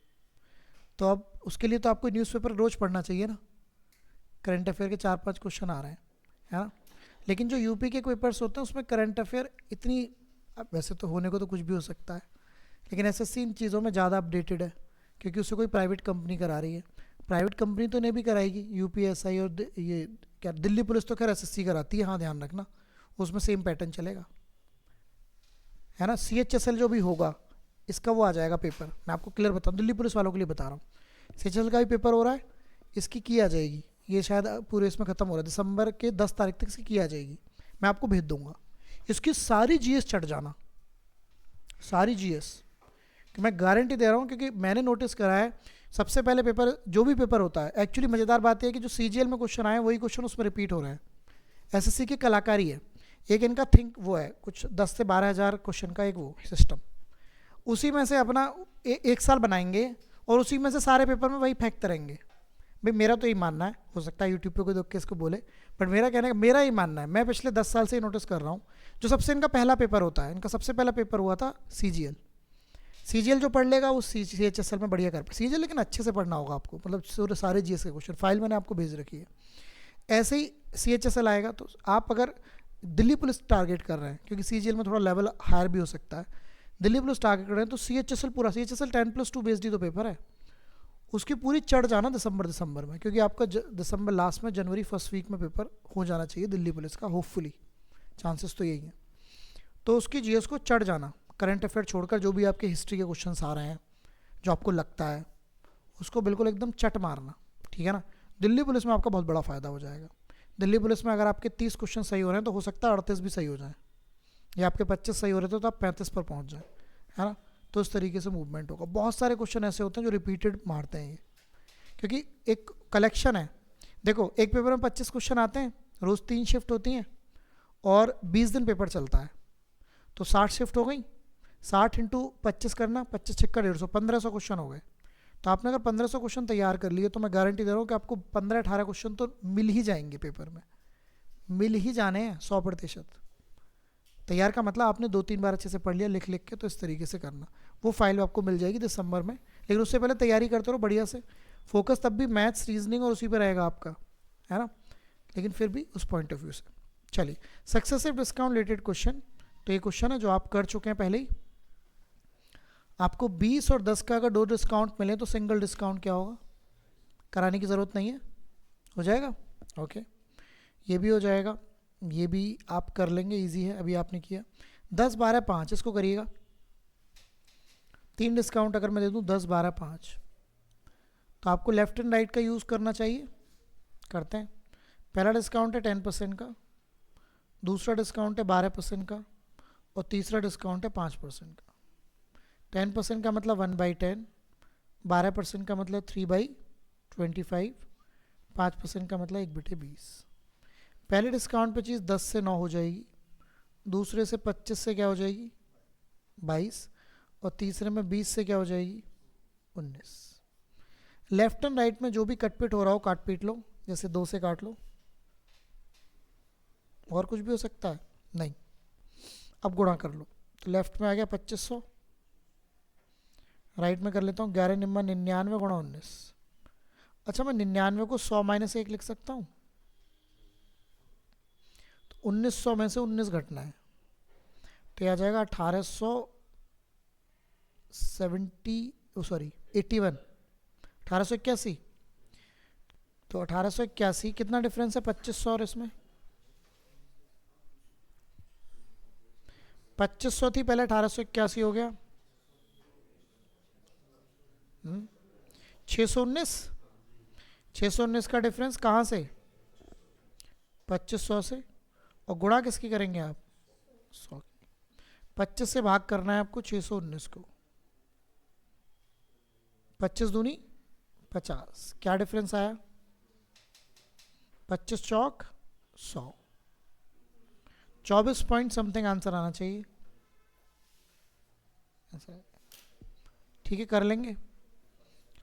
तो अब उसके लिए तो आपको न्यूज़पेपर रोज़ पढ़ना चाहिए ना। करंट अफेयर के 4-5 क्वेश्चन आ रहे हैं, है ना? लेकिन जो यूपी के पेपर्स होते हैं उसमें करंट अफेयर इतनी, वैसे तो होने को तो कुछ भी हो सकता है, लेकिन SSC इन चीज़ों में ज़्यादा अपडेटेड है, क्योंकि उससे कोई प्राइवेट कंपनी करा रही है। प्राइवेट कंपनी तो नहीं भी कराएगी, UPSI और ये क्या दिल्ली पुलिस तो खैर SSC कराती है, हाँ ध्यान रखना, उसमें सेम पैटर्न चलेगा, है ना? CHSL जो भी होगा इसका वो आ जाएगा पेपर, मैं आपको क्लियर बताऊँ, दिल्ली पुलिस वालों के लिए बता रहा हूँ। CHSL का भी पेपर हो रहा है, इसकी की आ जाएगी, ये शायद पूरे इसमें ख़त्म हो रहा है, दिसंबर के 10 तारीख तक इसकी की आ जाएगी, मैं आपको भेज दूंगा। इसकी सारी GS चढ़ जाना, सारी GS, कि मैं गारंटी दे रहा हूँ, क्योंकि मैंने नोटिस करा है सबसे पहले पेपर, जो भी पेपर होता है, एक्चुअली मज़ेदार बात यह है कि जो CGL में क्वेश्चन आए वही क्वेश्चन उसमें रिपीट हो रहे हैं। SSC की कलाकारी है, एक इनका थिंक वो है कुछ 10 से 12 हज़ार क्वेश्चन का एक वो सिस्टम, उसी में से अपना एक साल बनाएंगे और उसी में से सारे पेपर में वही फेंकते रहेंगे। भाई मेरा तो यही मानना है, हो सकता है यूट्यूब पे कोई देख के इसको बोले, बट मेरा कहने का मेरा ही मानना है, मैं पिछले 10 साल से नोटिस कर रहा हूँ। जो सबसे इनका पहला पेपर होता है, इनका सबसे पहला पेपर हुआ था CGL जो पढ़ लेगा वो CHSL में बढ़िया कर पाए। CGL लेकिन अच्छे से पढ़ना होगा आपको, मतलब सारे GS के क्वेश्चन फाइल मैंने आपको भेज रखी है। ऐसे ही CHSL आएगा, तो आप अगर दिल्ली पुलिस टारगेट कर रहे हैं, क्योंकि CGL में थोड़ा लेवल हायर भी हो सकता है, दिल्ली पुलिस टारगेट कर रहे हैं, तो CHSL पूरा CHSL 10+2 बेस्ड ही तो पेपर है, उसकी पूरी चढ़ जाना दिसंबर में, क्योंकि आपका दिसंबर लास्ट में जनवरी फर्स्ट वीक में पेपर हो जाना चाहिए दिल्ली पुलिस का, होपफुली चांसेस तो यही हैं। तो उसकी GS को चढ़ जाना, करंट अफेयर छोड़कर जो भी आपके हिस्ट्री के क्वेश्चंस आ रहे हैं जो आपको लगता है उसको बिल्कुल एकदम चट मारना, ठीक है ना। दिल्ली पुलिस में आपका बहुत बड़ा फ़ायदा हो जाएगा। दिल्ली पुलिस में अगर आपके 30 क्वेश्चन सही हो रहे हैं तो हो सकता है 38 भी सही हो जाए, या आपके 25 सही हो रहे थे तो आप 35 पर पहुंच जाए, है ना। तो इस तरीके से मूवमेंट होगा। बहुत सारे क्वेश्चन ऐसे होते हैं जो रिपीटेड मारते हैं ये, क्योंकि एक कलेक्शन है। देखो एक पेपर में 25 क्वेश्चन आते हैं, रोज़ 3 शिफ्ट होती हैं और 20 दिन पेपर चलता है, तो 60 शिफ्ट हो गई, 60 इंटू 25 करना, 25 छिक्का 150, 1500 क्वेश्चन हो गए। तो आपने अगर 1500 क्वेश्चन तैयार कर लिए तो मैं गारंटी दे रहा हूँ कि आपको 15-18 क्वेश्चन तो मिल ही जाएंगे पेपर में, मिल ही जाने हैं 100%। तैयार का मतलब आपने 2-3 बार अच्छे से पढ़ लिया लिख के, तो इस तरीके से करना, वो फाइल आपको मिल जाएगी दिसंबर में। लेकिन उससे पहले तैयारी करते रहो बढ़िया से, फोकस तब भी मैथ्स रीजनिंग और उसी पर रहेगा आपका, है ना, लेकिन फिर भी उस पॉइंट ऑफ व्यू से। चलिए सक्सेसिव डिस्काउंट रिलेटेड क्वेश्चन, तो ये क्वेश्चन है जो आप कर चुके हैं पहले ही। आपको 20 और 10 का अगर 2 डिस्काउंट मिले तो सिंगल डिस्काउंट क्या होगा, कराने की ज़रूरत नहीं है, हो जाएगा। ओके ये भी हो जाएगा, ये भी आप कर लेंगे, इजी है, अभी आपने किया। 10, 12, 5 इसको करिएगा। 3 डिस्काउंट अगर मैं दे दूँ 10, 12, 5, तो आपको लेफ्ट एंड राइट का यूज़ करना चाहिए, करते हैं। पहला डिस्काउंट है 10% का, दूसरा डिस्काउंट है 12% का, और तीसरा डिस्काउंट है 5% का। 10% का मतलब 1/10, 12% का मतलब 3/25, 5% का मतलब 1/20। पहले डिस्काउंट पे चीज़ 10 से 9 हो जाएगी, दूसरे से 25 से क्या हो जाएगी 22, और तीसरे में 20 से क्या हो जाएगी 19। लेफ्ट एंड राइट में जो भी कटपिट हो रहा हो काट पीट लो, जैसे 2 से काट लो, और कुछ भी हो सकता है नहीं। अब गुणा कर लो, तो लेफ्ट में आ गया 2500, राइट में कर लेता हूँ 11 निम्मा 99 गुणा 19। अच्छा मैं 99 को 100 - 1 लिख सकता हूँ, तो 1900 में से 19 घटना है, तो यह आ जाएगा 81, 1881। तो 1881 कितना डिफरेंस है 2500 और इसमें, 2500 थी पहले, 1881 हो गया। 619 का डिफरेंस कहाँ से, 2500 से, और गुणा किसकी करेंगे आप 100 की। 25 से भाग करना है आपको 619 को, 25 दूनी 50, क्या डिफरेंस आया 25 चौक 100, 24 पॉइंट समथिंग आंसर आना चाहिए। ठीक है कर लेंगे,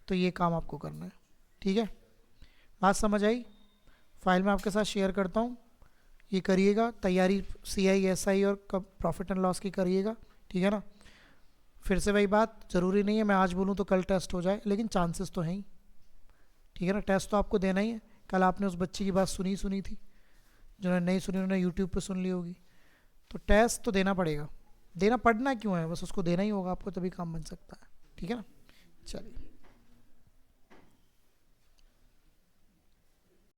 तो ये काम आपको करना है, ठीक है। बात समझ आई, फाइल में आपके साथ शेयर करता हूँ, ये करिएगा तैयारी, CI SI और प्रॉफिट एंड लॉस की करिएगा, ठीक है ना। फिर से वही बात, ज़रूरी नहीं है मैं आज बोलूँ तो कल टेस्ट हो जाए, लेकिन चांसेस तो हैं ही, ठीक है ना। टेस्ट तो आपको देना ही है। कल आपने उस बच्ची की बात सुनी थी, जिन्होंने नहीं सुनी उन्होंने यूट्यूब पे सुन ली होगी, तो टेस्ट तो देना पड़ेगा, देना पड़ना क्यों है, बस उसको देना ही होगा आपको, तभी काम बन सकता है, ठीक है ना। चलिए।